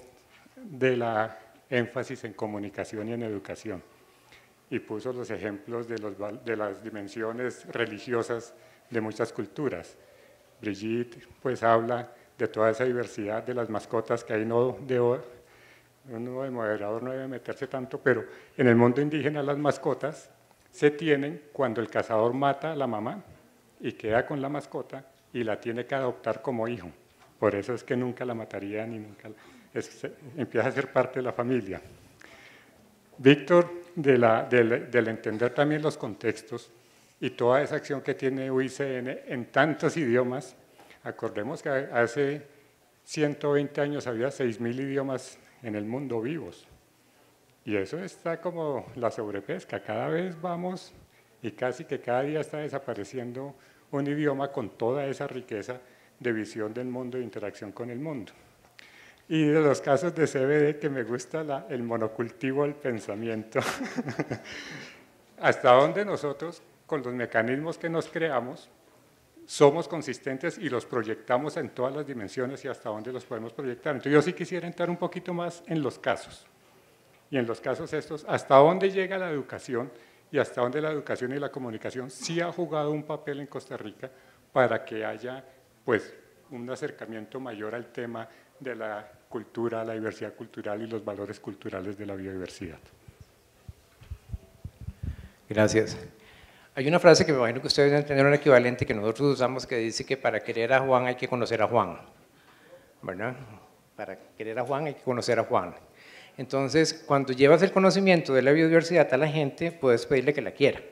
de la énfasis en comunicación y en educación, y puso los ejemplos de las dimensiones religiosas de muchas culturas. Brigitte pues habla de toda esa diversidad de las mascotas, que ahí el moderador no debe meterse tanto, pero en el mundo indígena las mascotas se tienen cuando el cazador mata a la mamá y queda con la mascota y la tiene que adoptar como hijo. Por eso es que nunca la matarían y empieza a ser parte de la familia. Víctor, del entender también los contextos, y toda esa acción que tiene UICN en tantos idiomas. Acordemos que hace 120 años había 6.000 idiomas en el mundo vivos. Y eso está como la sobrepesca, cada vez vamos y casi que cada día está desapareciendo un idioma con toda esa riqueza de visión del mundo e interacción con el mundo. Y de los casos de CBD que me gusta el monocultivo del pensamiento, hasta donde nosotros con los mecanismos que nos creamos somos consistentes y los proyectamos en todas las dimensiones y hasta dónde los podemos proyectar. Entonces yo sí quisiera entrar un poquito más en los casos. Y en los casos estos, hasta dónde llega la educación y hasta dónde la educación y la comunicación sí ha jugado un papel en Costa Rica para que haya pues, un acercamiento mayor al tema de la cultura, la diversidad cultural y los valores culturales de la biodiversidad. Gracias. Hay una frase que me imagino que ustedes deben tener un equivalente que nosotros usamos que dice que para querer a Juan hay que conocer a Juan, ¿verdad? Para querer a Juan hay que conocer a Juan. Entonces, cuando llevas el conocimiento de la biodiversidad a la gente, puedes pedirle que la quiera.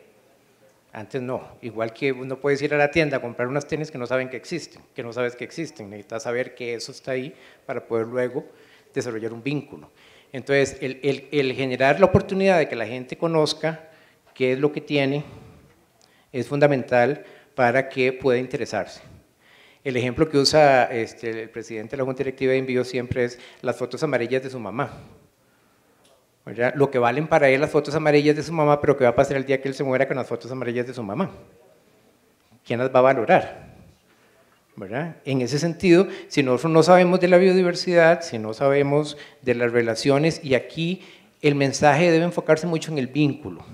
Antes no. Igual que uno puede ir a la tienda a comprar unas tenis que no saben que existen, que no sabes que existen. Necesitas saber que eso está ahí para poder luego desarrollar un vínculo. Entonces, el generar la oportunidad de que la gente conozca qué es lo que tiene es fundamental para que pueda interesarse. El ejemplo que usa el presidente de la Junta Directiva de Envío siempre es las fotos amarillas de su mamá. ¿Verdad? Lo que valen para él las fotos amarillas de su mamá, pero ¿qué va a pasar el día que él se muera con las fotos amarillas de su mamá? ¿Quién las va a valorar? ¿Verdad? En ese sentido, si nosotros no sabemos de la biodiversidad, si no sabemos de las relaciones, y aquí el mensaje debe enfocarse mucho en el vínculo.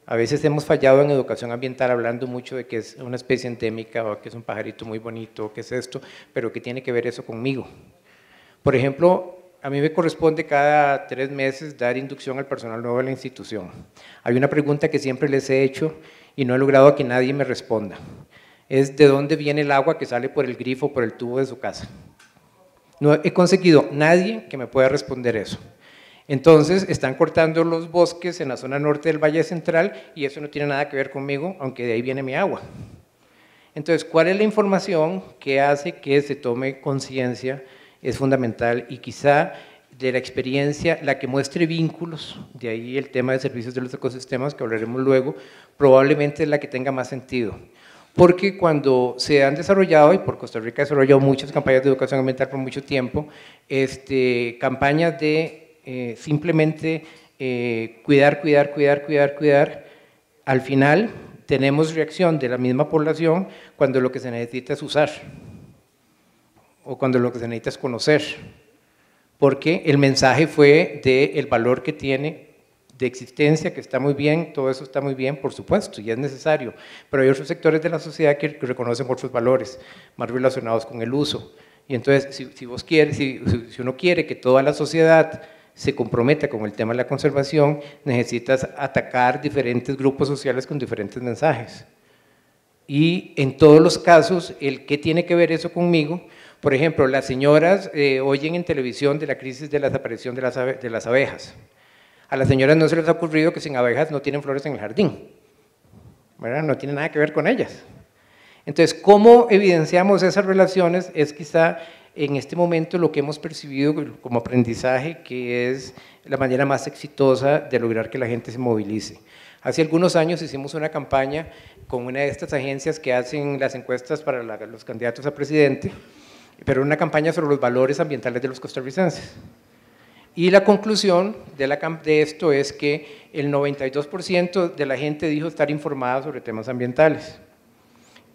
A veces hemos fallado en educación ambiental hablando mucho de que es una especie endémica o que es un pajarito muy bonito o que es esto, pero ¿qué tiene que ver eso conmigo? Por ejemplo, a mí me corresponde cada 3 meses dar inducción al personal nuevo de la institución. Hay una pregunta que siempre les he hecho y no he logrado que nadie me responda. Es ¿de dónde viene el agua que sale por el grifo o por el tubo de su casa? No he conseguido nadie que me pueda responder eso. Entonces, están cortando los bosques en la zona norte del Valle Central y eso no tiene nada que ver conmigo, aunque de ahí viene mi agua. Entonces, ¿cuál es la información que hace que se tome conciencia? Es fundamental y quizá de la experiencia, la que muestre vínculos, de ahí el tema de servicios de los ecosistemas que hablaremos luego, probablemente es la que tenga más sentido. Porque cuando se han desarrollado, y por Costa Rica ha desarrollado muchas campañas de educación ambiental por mucho tiempo, campañas de simplemente cuidar, al final tenemos reacción de la misma población cuando lo que se necesita es usar. O cuando lo que se necesita es conocer, porque el mensaje fue del valor que tiene de existencia, que está muy bien, todo eso está muy bien, por supuesto, y es necesario, pero hay otros sectores de la sociedad que reconocen otros valores, más relacionados con el uso, y entonces si uno quiere que toda la sociedad se comprometa con el tema de la conservación, necesitas atacar diferentes grupos sociales con diferentes mensajes. Y en todos los casos, ¿qué tiene que ver eso conmigo? Por ejemplo, las señoras oyen en televisión de la crisis de la desaparición de las abejas. A las señoras no se les ha ocurrido que sin abejas no tienen flores en el jardín, ¿verdad? No tiene nada que ver con ellas. Entonces, ¿cómo evidenciamos esas relaciones? Es quizá en este momento lo que hemos percibido como aprendizaje, que es la manera más exitosa de lograr que la gente se movilice. Hace algunos años hicimos una campaña con una de estas agencias que hacen las encuestas para los candidatos a presidente, pero una campaña sobre los valores ambientales de los costarricenses. Y la conclusión de esto es que el 92% de la gente dijo estar informada sobre temas ambientales,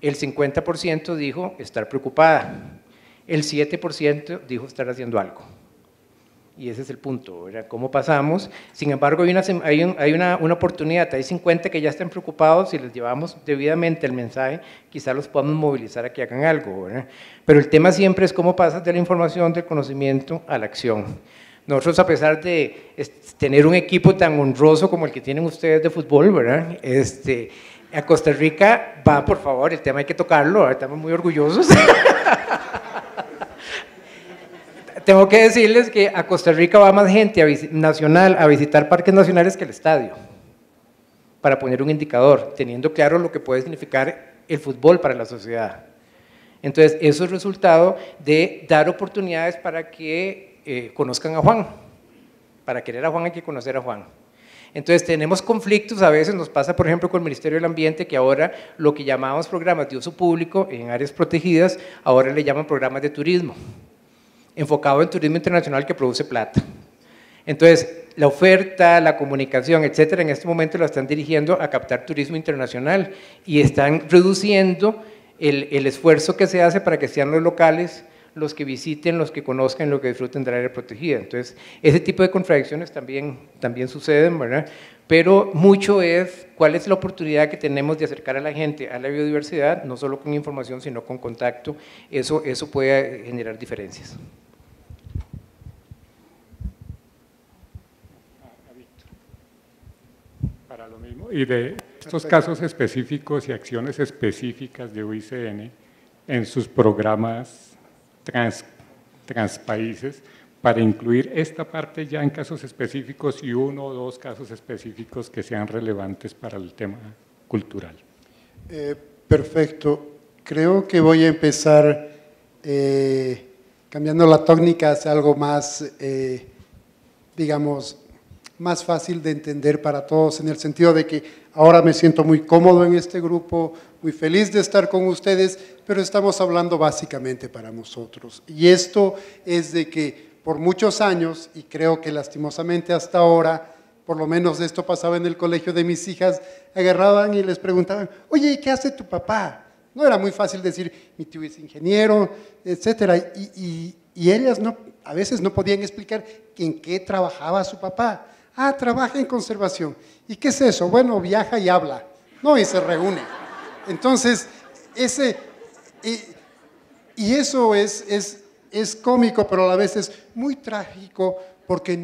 el 50% dijo estar preocupada, el 7% dijo estar haciendo algo. Y ese es el punto, ¿verdad? ¿Cómo pasamos? Sin embargo, hay una oportunidad, hay 50 que ya están preocupados, si les llevamos debidamente el mensaje, quizás los podamos movilizar a que hagan algo, ¿verdad? Pero el tema siempre es cómo pasas de la información, del conocimiento a la acción. Nosotros, a pesar de tener un equipo tan honroso como el que tienen ustedes de fútbol, ¿verdad? A Costa Rica, por favor, el tema hay que tocarlo, ¿verdad? Estamos muy orgullosos. Tengo que decirles que a Costa Rica va más gente nacional a visitar parques nacionales que el estadio. para poner un indicador, teniendo claro lo que puede significar el fútbol para la sociedad. Entonces, eso es resultado de dar oportunidades para que conozcan a Juan. Para querer a Juan hay que conocer a Juan. Entonces, tenemos conflictos, a veces nos pasa, por ejemplo, con el Ministerio del Ambiente, que ahora lo que llamábamos programas de uso público en áreas protegidas, ahora le llaman programas de turismo, enfocado en turismo internacional que produce plata. Entonces, la oferta, la comunicación, etcétera, en este momento la están dirigiendo a captar turismo internacional y están reduciendo el esfuerzo que se hace para que sean los locales los que visiten, los que conozcan, los que disfruten del área protegida. Entonces, ese tipo de contradicciones también suceden, ¿verdad? Pero mucho es cuál es la oportunidad que tenemos de acercar a la gente a la biodiversidad, no solo con información, sino con contacto. Eso puede generar diferencias. Para lo mismo, y de estos casos específicos y acciones específicas de UICN en sus programas transpaíses, para incluir esta parte ya en casos específicos y 1 o 2 casos específicos que sean relevantes para el tema cultural. Perfecto. Creo que voy a empezar cambiando la tónica hacia algo más, digamos, más fácil de entender para todos, en el sentido de que ahora me siento muy cómodo en este grupo, muy feliz de estar con ustedes, pero estamos hablando básicamente para nosotros. Y esto es de que por muchos años, y creo que lastimosamente hasta ahora, por lo menos esto pasaba en el colegio de mis hijas, agarraban y les preguntaban, oye, ¿y qué hace tu papá? No era muy fácil decir, mi tío es ingeniero, etcétera, y ellas a veces no podían explicar en qué trabajaba su papá. Ah, trabaja en conservación. ¿Y qué es eso? Bueno, viaja y habla, ¿no? Y se reúne. Entonces, eso es cómico, pero a la vez es muy trágico, porque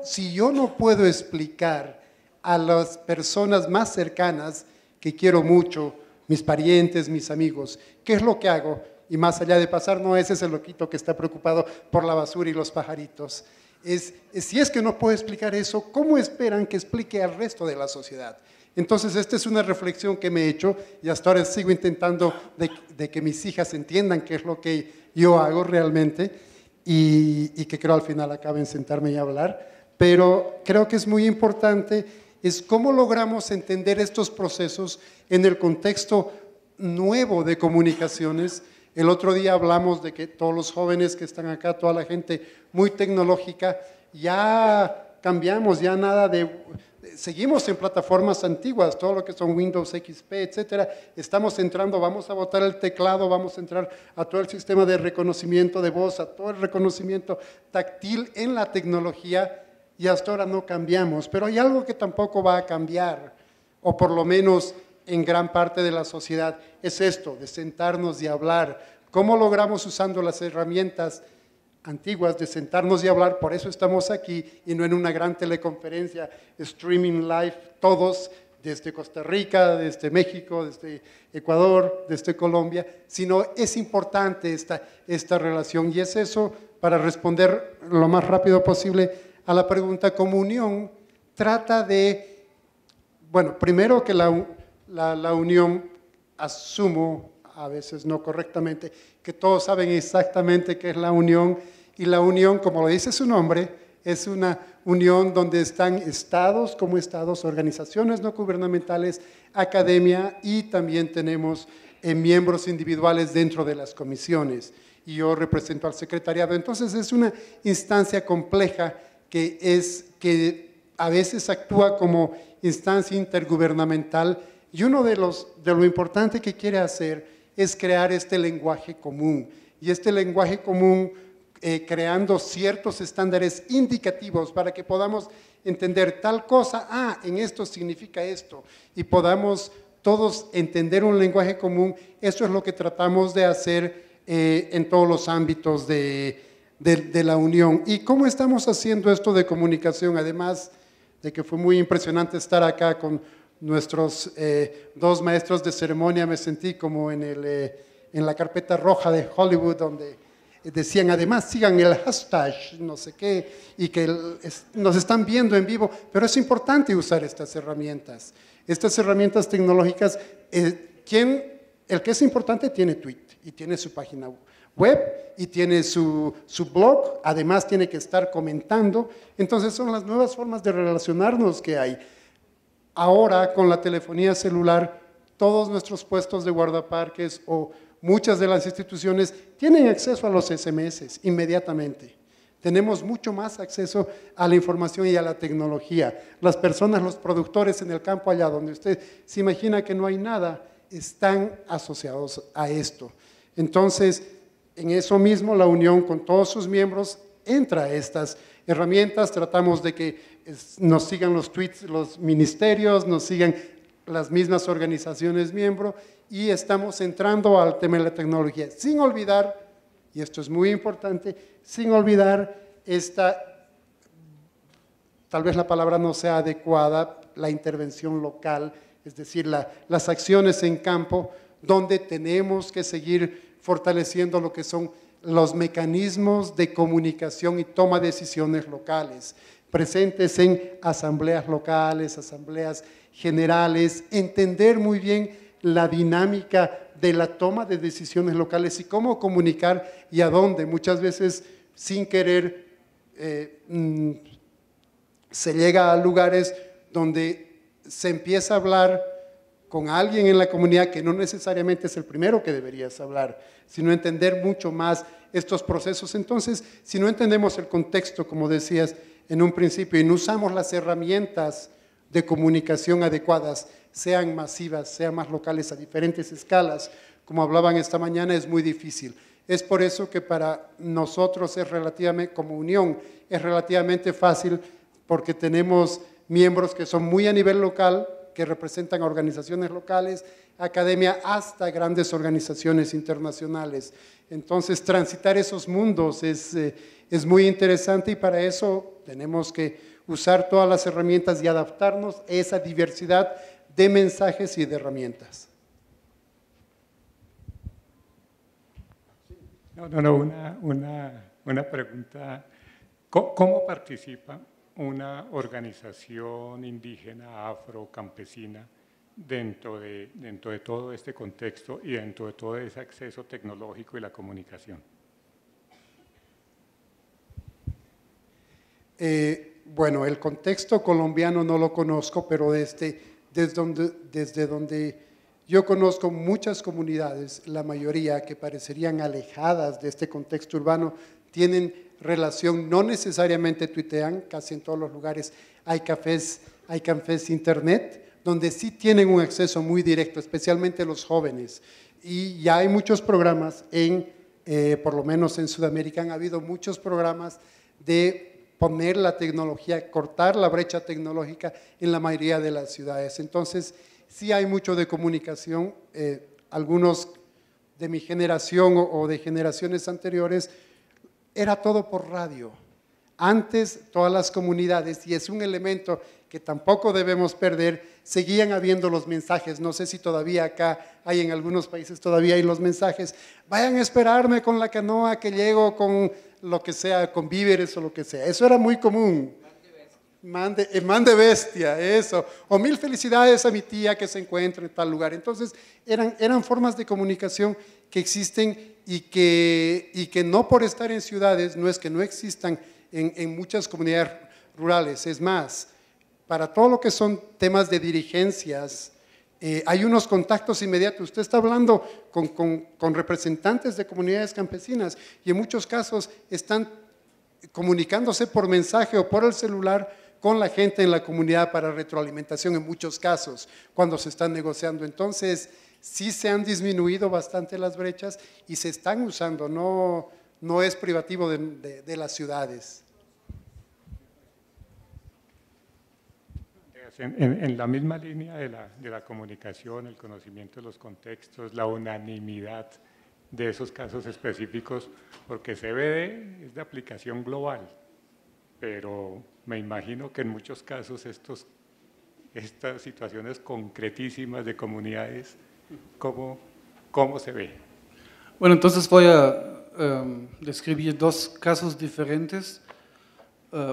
si yo no puedo explicar a las personas más cercanas, que quiero mucho, mis parientes, mis amigos, ¿qué es lo que hago? Y más allá de pasar, no ese es el loquito que está preocupado por la basura y los pajaritos. Si es que no puedo explicar eso, ¿cómo esperan que explique al resto de la sociedad? Entonces, esta es una reflexión que me he hecho y hasta ahora sigo intentando de que mis hijas entiendan qué es lo que yo hago realmente y que creo al final acaben sentarme y hablar, pero creo que es muy importante es cómo logramos entender estos procesos en el contexto nuevo de comunicaciones. El otro día hablamos de que todos los jóvenes que están acá, toda la gente muy tecnológica, ya cambiamos, ya nada seguimos en plataformas antiguas, todo lo que son Windows XP, etcétera, estamos entrando, vamos a botar el teclado, vamos a entrar a todo el sistema de reconocimiento de voz, a todo el reconocimiento táctil en la tecnología, y hasta ahora no cambiamos, pero hay algo que tampoco va a cambiar, o por lo menos en gran parte de la sociedad, es esto, de sentarnos y hablar. ¿Cómo logramos usando las herramientas antiguas de sentarnos y hablar? Por eso estamos aquí y no en una gran teleconferencia, streaming live, todos desde Costa Rica, desde México, desde Ecuador, desde Colombia, sino es importante esta relación, y es eso, para responder lo más rápido posible a la pregunta. Comunión trata de, bueno, primero que la unión, asumo, a veces no correctamente, que todos saben exactamente qué es la unión, y la unión, como lo dice su nombre, es una unión donde están estados como estados, organizaciones no gubernamentales, academia, y también tenemos miembros individuales dentro de las comisiones, y yo represento al secretariado. Entonces es una instancia compleja que a veces actúa como instancia intergubernamental, y uno de lo importante que quiere hacer es crear este lenguaje común, y este lenguaje común creando ciertos estándares indicativos para que podamos entender tal cosa, en esto significa esto, y podamos todos entender un lenguaje común. Eso es lo que tratamos de hacer en todos los ámbitos de la unión. ¿Y cómo estamos haciendo esto de comunicación? Además de que fue muy impresionante estar acá con nuestros 2 maestros de ceremonia, me sentí como en la carpeta roja de Hollywood, donde decían además sigan el hashtag, no sé qué, y que nos están viendo en vivo, pero es importante usar estas herramientas tecnológicas. El que es importante tiene tweet y tiene su página web y tiene su blog, además tiene que estar comentando, entonces son las nuevas formas de relacionarnos que hay. Ahora con la telefonía celular, todos nuestros puestos de guardaparques o muchas de las instituciones tienen acceso a los SMS inmediatamente. Tenemos mucho más acceso a la información y a la tecnología. Las personas, los productores en el campo allá donde usted se imagina que no hay nada, están asociados a esto. Entonces, en eso mismo la Unión con todos sus miembros entra a estas herramientas, tratamos de que nos sigan los tweets, los ministerios, nos sigan las mismas organizaciones miembros y estamos entrando al tema de la tecnología, sin olvidar, y esto es muy importante, sin olvidar tal vez la palabra no sea adecuada, la intervención local, es decir, las acciones en campo, donde tenemos que seguir fortaleciendo lo que son los mecanismos de comunicación y toma de decisiones locales, presentes en asambleas locales, asambleas generales, entender muy bien la dinámica de la toma de decisiones locales y cómo comunicar y a dónde. Muchas veces, sin querer, se llega a lugares donde se empieza a hablar con alguien en la comunidad que no necesariamente es el primero que deberías hablar, sino entender mucho más estos procesos. Entonces, si no entendemos el contexto, como decías en un principio, y no usamos las herramientas de comunicación adecuadas, sean masivas, sean más locales a diferentes escalas, como hablaban esta mañana, es muy difícil. Es por eso que para nosotros como Unión es relativamente fácil, porque tenemos miembros que son muy a nivel local, que representan a organizaciones locales, academia, hasta grandes organizaciones internacionales. Entonces, transitar esos mundos es muy interesante y para eso tenemos que usar todas las herramientas y adaptarnos a esa diversidad de mensajes y de herramientas. Una pregunta. ¿Cómo participa una organización indígena, afrocampesina, dentro de todo este contexto y dentro de todo ese acceso tecnológico y la comunicación? Bueno, el contexto colombiano no lo conozco, pero desde donde yo conozco muchas comunidades, la mayoría que parecerían alejadas de este contexto urbano, tienen relación, no necesariamente tuitean, casi en todos los lugares hay cafés internet, donde sí tienen un acceso muy directo, especialmente los jóvenes. Y ya hay muchos programas, por lo menos en Sudamérica han habido muchos programas de poner la tecnología, cortar la brecha tecnológica en la mayoría de las ciudades. Entonces, sí hay mucho de comunicación. Algunos de mi generación o de generaciones anteriores, era todo por radio. Antes, todas las comunidades, y es un elemento que tampoco debemos perder, seguían habiendo los mensajes. No sé si todavía acá hay, en algunos países todavía hay los mensajes. Vayan a esperarme con la canoa que llego con lo que sea, con víveres o lo que sea. Eso era muy común. Mande bestia, eso. O mil felicidades a mi tía que se encuentra en tal lugar. Entonces, eran formas de comunicación que existen y que no por estar en ciudades, no es que no existan en muchas comunidades rurales. Es más, para todo lo que son temas de dirigencias, hay unos contactos inmediatos. Usted está hablando con representantes de comunidades campesinas y en muchos casos están comunicándose por mensaje o por el celular con la gente en la comunidad para retroalimentación en muchos casos, cuando se están negociando. Entonces, sí se han disminuido bastante las brechas y se están usando, no es privativo de las ciudades. En la misma línea de la comunicación, el conocimiento de los contextos, la unanimidad de esos casos específicos, porque CBD es de aplicación global, pero me imagino que en muchos casos estas situaciones concretísimas de comunidades, ¿cómo se ve? Bueno, entonces voy a describir dos casos diferentes,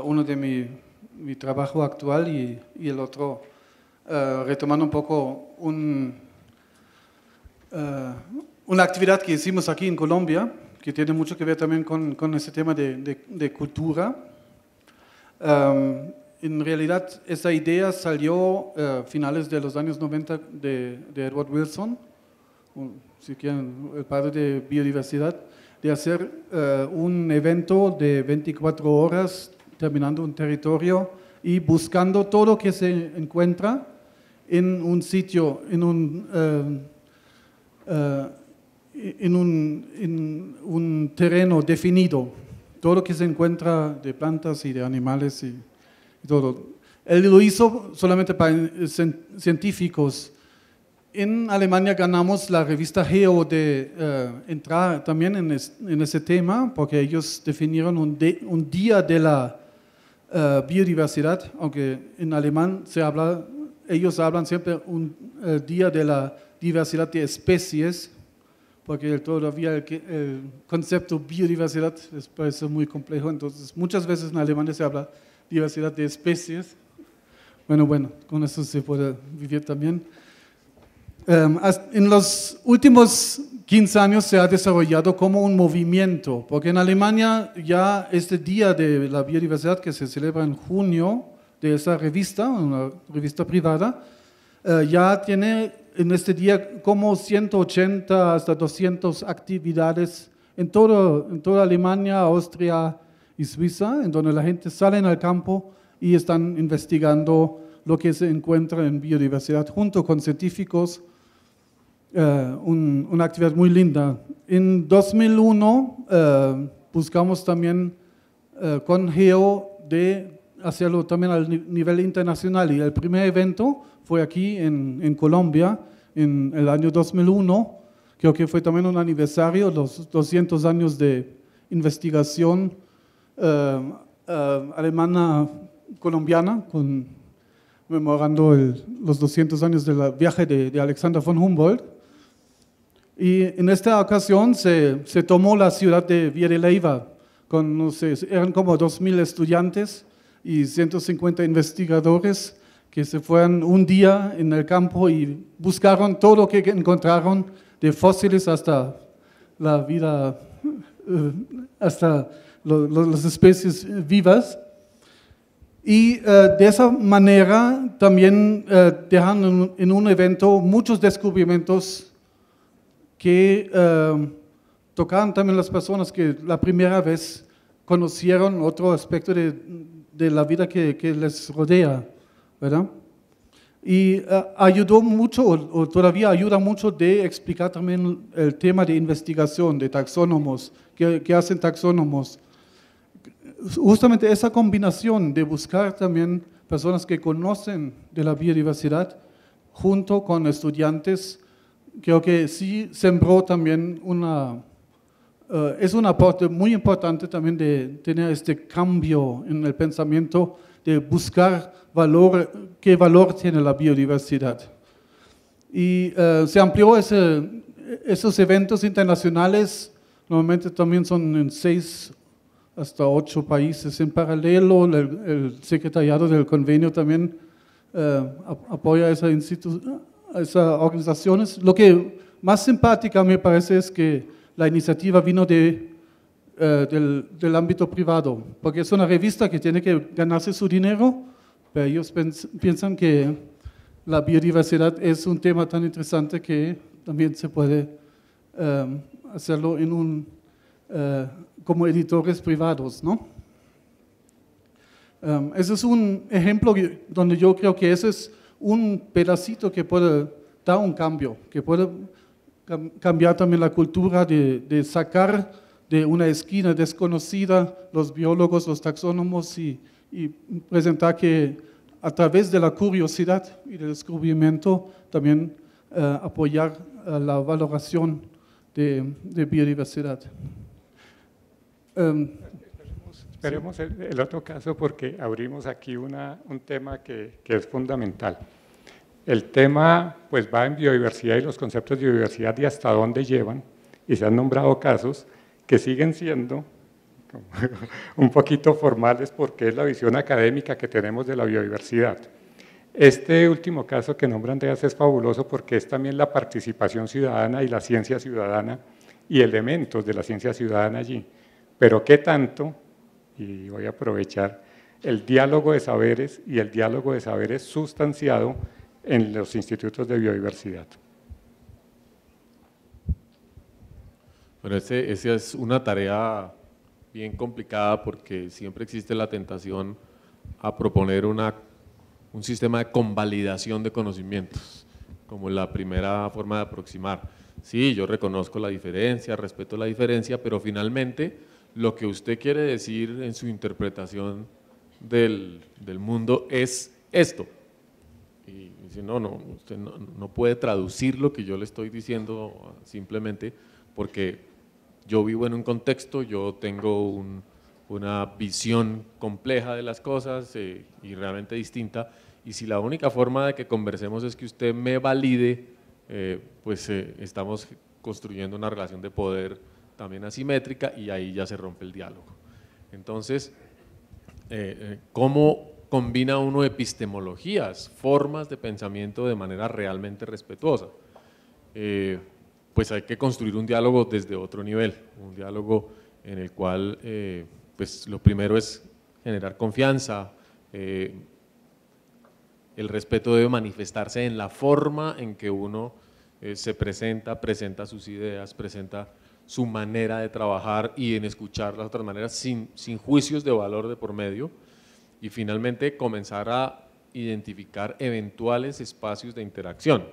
uno de mi trabajo actual y el otro retomando un poco una actividad que hicimos aquí en Colombia, que tiene mucho que ver también con ese tema de cultura. En realidad, esa idea salió a finales de los años 90 de Edward Wilson, si quieren, el padre de biodiversidad, de hacer un evento de 24 horas terminando un territorio y buscando todo lo que se encuentra en un sitio, en un terreno definido, todo lo que se encuentra de plantas y de animales y todo. Él lo hizo solamente para científicos. En Alemania ganamos la revista Geo de entrar también en ese tema, porque ellos definieron un día de la biodiversidad, aunque en alemán ellos hablan siempre un día de la diversidad de especies, porque todavía el concepto biodiversidad les parece muy complejo, entonces muchas veces en Alemania se habla diversidad de especies. Bueno, con eso se puede vivir también. En los últimos 15 años se ha desarrollado como un movimiento, porque en Alemania ya este Día de la Biodiversidad que se celebra en junio de esa revista, una revista privada, ya tiene en este día como 180 hasta 200 actividades en toda Alemania, Austria y Suiza, en donde la gente sale al campo y están investigando lo que se encuentra en biodiversidad junto con científicos. Una actividad muy linda. En 2001 buscamos también con Geo de hacerlo también al nivel internacional, y el primer evento fue aquí en Colombia en el año 2001. Creo que fue también un aniversario, los 200 años de investigación alemana-colombiana, conmemorando los 200 años del viaje de Alexander von Humboldt. Y en esta ocasión se tomó la ciudad de Villa de Leyva, eran como 2.000 estudiantes y 150 investigadores que se fueron un día en el campo y buscaron todo lo que encontraron, de fósiles hasta la vida, hasta las especies vivas. Y de esa manera también dejan en un evento muchos descubrimientos que tocaron también las personas que la primera vez conocieron otro aspecto de la vida que les rodea, ¿verdad? Y ayudó mucho, o todavía ayuda mucho, de explicar también el tema de investigación, de taxónomos, que hacen taxónomos. Justamente esa combinación de buscar también personas que conocen de la biodiversidad junto con estudiantes, creo que sí sembró también es un aporte muy importante también de tener este cambio en el pensamiento, de buscar qué valor tiene la biodiversidad. Y se amplió esos eventos internacionales, normalmente también son en 6 hasta 8 países en paralelo. El secretariado del convenio también apoya a esas organizaciones. Lo que más simpática me parece es que la iniciativa vino del ámbito privado, porque es una revista que tiene que ganarse su dinero, pero ellos piensan que la biodiversidad es un tema tan interesante que también se puede hacerlo como editores privados, ¿no? Ese es un ejemplo donde yo creo que ese es un pedacito que puede dar un cambio, que puede cambiar también la cultura de sacar de una esquina desconocida los biólogos, los taxónomos y presentar que a través de la curiosidad y del descubrimiento también apoyar la valoración de biodiversidad. Esperemos el otro caso, porque abrimos aquí un tema que es fundamental. El tema pues va en biodiversidad y los conceptos de biodiversidad y hasta dónde llevan, y se han nombrado casos que siguen siendo un poquito formales porque es la visión académica que tenemos de la biodiversidad. Este último caso que nombra Andreas es fabuloso porque es también la participación ciudadana y la ciencia ciudadana y elementos de la ciencia ciudadana allí. Pero ¿qué tanto? Y voy a aprovechar el diálogo de saberes y el diálogo de saberes sustanciado en los institutos de biodiversidad. Bueno, esa es una tarea bien complicada porque siempre existe la tentación a proponer un sistema de convalidación de conocimientos, como la primera forma de aproximar. Sí, yo reconozco la diferencia, respeto la diferencia, pero finalmente lo que usted quiere decir en su interpretación del mundo es esto. Y dice, no, usted no puede traducir lo que yo le estoy diciendo simplemente porque yo vivo en un contexto, yo tengo una visión compleja de las cosas y realmente distinta, y si la única forma de que conversemos es que usted me valide, pues estamos construyendo una relación de poder también asimétrica y ahí ya se rompe el diálogo. Entonces, ¿cómo combina uno epistemologías, formas de pensamiento de manera realmente respetuosa? Pues hay que construir un diálogo desde otro nivel, un diálogo en el cual pues lo primero es generar confianza, el respeto debe manifestarse en la forma en que uno se presenta sus ideas, presenta su manera de trabajar y en escuchar las otras maneras sin juicios de valor de por medio, y finalmente comenzar a identificar eventuales espacios de interacción,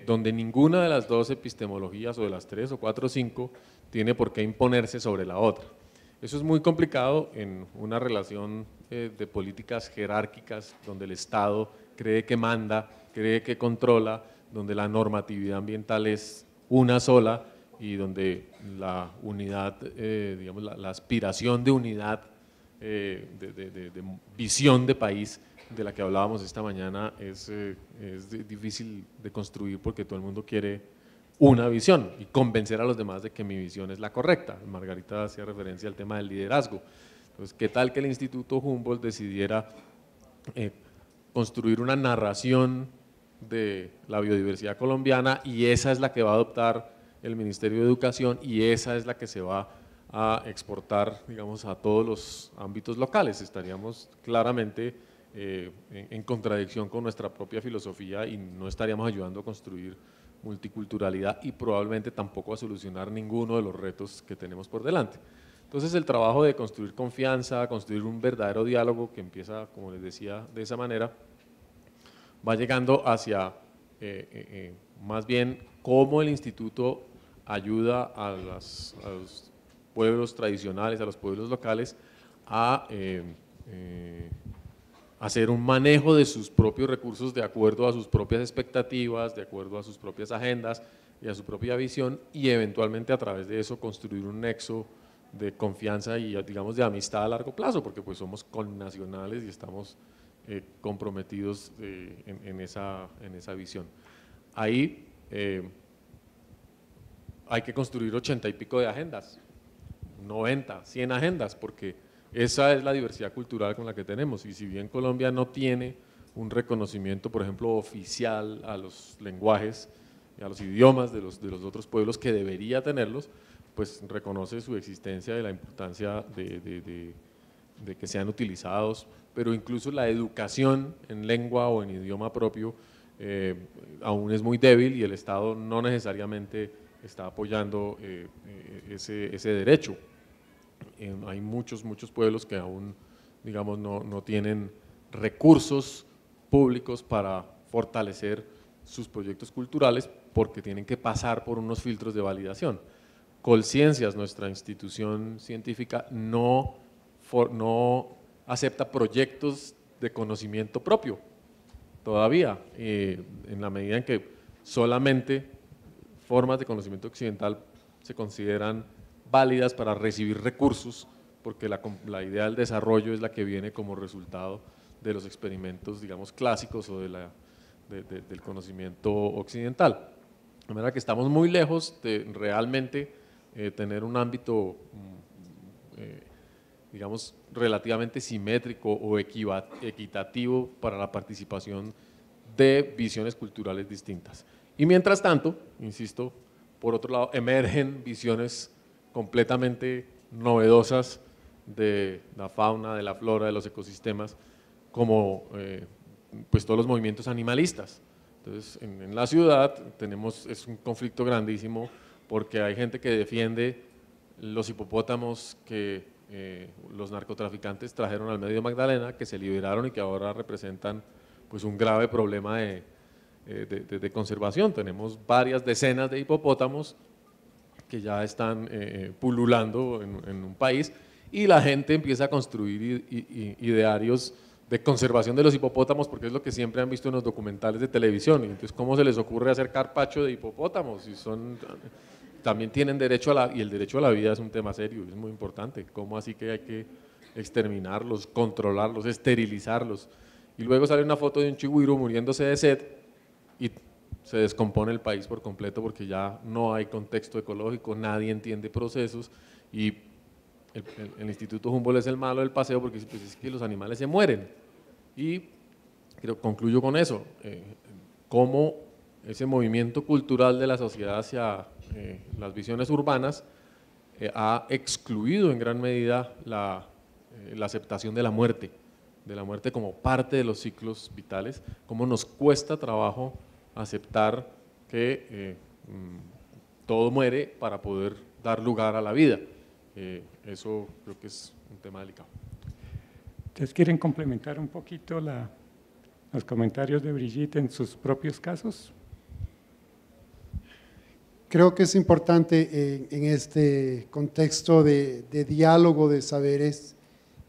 donde ninguna de las dos epistemologías o de las 3 o 4 o 5 tiene por qué imponerse sobre la otra. Eso es muy complicado en una relación de políticas jerárquicas donde el Estado cree que manda, cree que controla, donde la normatividad ambiental es una sola y donde la unidad, digamos, la aspiración de unidad, de visión de país de la que hablábamos esta mañana es difícil de construir porque todo el mundo quiere una visión y convencer a los demás de que mi visión es la correcta. Margarita hacía referencia al tema del liderazgo. Entonces, ¿qué tal que el Instituto Humboldt decidiera construir una narración de la biodiversidad colombiana y esa es la que va a adoptar el Ministerio de Educación y esa es la que se va a exportar, digamos, a todos los ámbitos locales? Estaríamos claramente en contradicción con nuestra propia filosofía y no estaríamos ayudando a construir multiculturalidad y probablemente tampoco a solucionar ninguno de los retos que tenemos por delante. Entonces el trabajo de construir confianza, construir un verdadero diálogo que empieza, como les decía, de esa manera, va llegando hacia más bien cómo el instituto ayuda a los pueblos tradicionales, a los pueblos locales a hacer un manejo de sus propios recursos de acuerdo a sus propias expectativas, de acuerdo a sus propias agendas y a su propia visión y eventualmente a través de eso construir un nexo de confianza y, digamos, de amistad a largo plazo, porque pues somos connacionales y estamos comprometidos en esa visión. Ahí hay que construir 80 y pico de agendas, 90, 100 agendas, porque esa es la diversidad cultural con la que tenemos, y si bien Colombia no tiene un reconocimiento, por ejemplo, oficial a los lenguajes y a los idiomas de los otros pueblos que debería tenerlos, pues reconoce su existencia y la importancia de que sean utilizados, pero incluso la educación en lengua o en idioma propio aún es muy débil y el Estado no necesariamente está apoyando ese derecho. Hay muchos pueblos que aún, digamos, no tienen recursos públicos para fortalecer sus proyectos culturales porque tienen que pasar por unos filtros de validación. Colciencias, nuestra institución científica, no acepta proyectos de conocimiento propio todavía, en la medida en que solamente formas de conocimiento occidental se consideran válidas para recibir recursos, porque la idea del desarrollo es la que viene como resultado de los experimentos, digamos, clásicos o del conocimiento occidental. De manera que estamos muy lejos de realmente tener un ámbito, digamos, relativamente simétrico o equitativo para la participación de visiones culturales distintas. Y mientras tanto, insisto, por otro lado, emergen visiones completamente novedosas de la fauna, de la flora, de los ecosistemas, como pues todos los movimientos animalistas. Entonces, en la ciudad es un conflicto grandísimo porque hay gente que defiende los hipopótamos que los narcotraficantes trajeron al medio de Magdalena, que se liberaron y que ahora representan pues un grave problema de conservación. Tenemos varias decenas de hipopótamos que ya están pululando en un país y la gente empieza a construir idearios de conservación de los hipopótamos porque es lo que siempre han visto en los documentales de televisión. Y entonces, ¿cómo se les ocurre hacer carpaccio de hipopótamos? Si también tienen derecho y el derecho a la vida es un tema serio, es muy importante. ¿Cómo así que hay que exterminarlos, controlarlos, esterilizarlos? Y luego sale una foto de un chigüiro muriéndose de sed y se descompone el país por completo porque ya no hay contexto ecológico, nadie entiende procesos y el Instituto Humboldt es el malo del paseo porque pues, es que los animales se mueren. Y concluyo con eso, cómo ese movimiento cultural de la sociedad hacia las visiones urbanas ha excluido en gran medida la aceptación de la muerte como parte de los ciclos vitales, cómo nos cuesta trabajo aceptar que todo muere para poder dar lugar a la vida. Eso creo que es un tema delicado. ¿Ustedes quieren complementar un poquito los comentarios de Brigitte en sus propios casos? Creo que es importante en este contexto de diálogo de saberes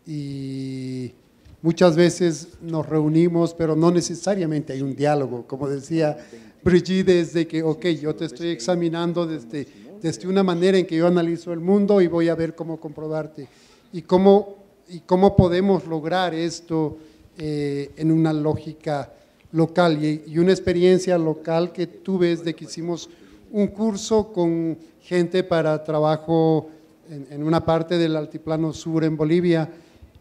y muchas veces nos reunimos, pero no necesariamente hay un diálogo. Como decía Brigitte, desde que, ok, yo te estoy examinando desde una manera en que yo analizo el mundo y voy a ver cómo comprobarte. Y cómo podemos lograr esto en una lógica local. Y una experiencia local que tuve es de que hicimos un curso con gente para trabajo en una parte del altiplano sur en Bolivia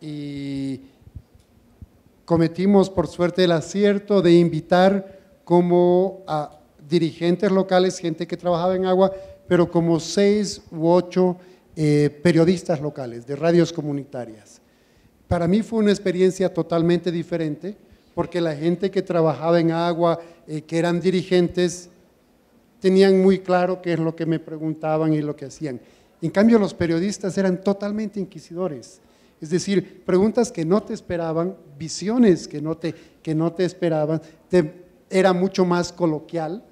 y cometimos por suerte el acierto de invitar como a dirigentes locales, gente que trabajaba en agua, pero como 6 u 8 periodistas locales de radios comunitarias. Para mí fue una experiencia totalmente diferente porque la gente que trabajaba en agua, que eran dirigentes, tenían muy claro qué es lo que me preguntaban y lo que hacían. En cambio, los periodistas eran totalmente inquisidores. Es decir, preguntas que no te esperaban, visiones que no te esperaban, era mucho más coloquial,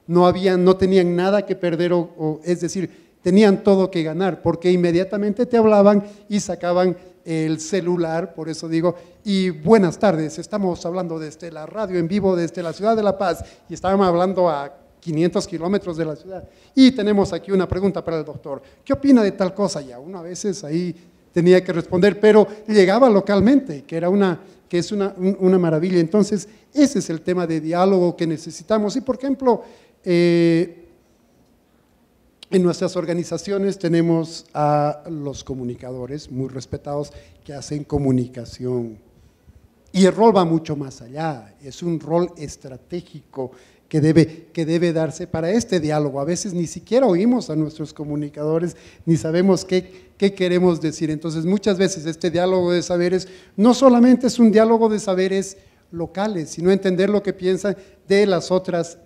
no tenían nada que perder, es decir, tenían todo que ganar, porque inmediatamente te hablaban y sacaban el celular, por eso digo, y buenas tardes, estamos hablando desde la radio en vivo, desde la ciudad de La Paz, y estábamos hablando a 500 kilómetros de la ciudad, y tenemos aquí una pregunta para el doctor, ¿qué opina de tal cosa? Ya uno a veces ahí tenía que responder, pero llegaba localmente, que es una maravilla. Entonces, ese es el tema de diálogo que necesitamos. Y, por ejemplo, en nuestras organizaciones tenemos a los comunicadores muy respetados que hacen comunicación. Y el rol va mucho más allá, es un rol estratégico que debe darse para este diálogo. A veces ni siquiera oímos a nuestros comunicadores, ni sabemos qué queremos decir. Entonces, muchas veces este diálogo de saberes no solamente es un diálogo de saberes locales, sino entender lo que piensan de las otras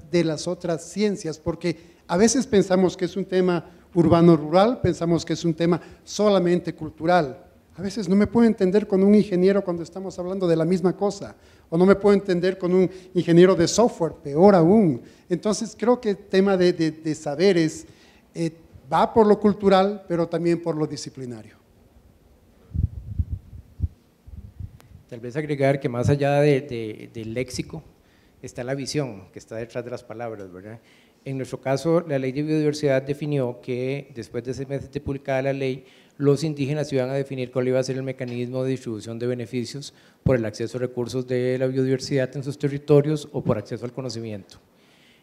ciencias, porque a veces pensamos que es un tema urbano-rural, pensamos que es un tema solamente cultural. A veces no me puedo entender con un ingeniero cuando estamos hablando de la misma cosa, o no me puedo entender con un ingeniero de software, peor aún. Entonces, creo que el tema de saberes va por lo cultural, pero también por lo disciplinario. Tal vez agregar que más allá del léxico está la visión que está detrás de las palabras, ¿verdad? En nuestro caso, la Ley de Biodiversidad definió que después de 6 meses de publicada la ley, los indígenas iban a definir cuál iba a ser el mecanismo de distribución de beneficios por el acceso a recursos de la biodiversidad en sus territorios o por acceso al conocimiento.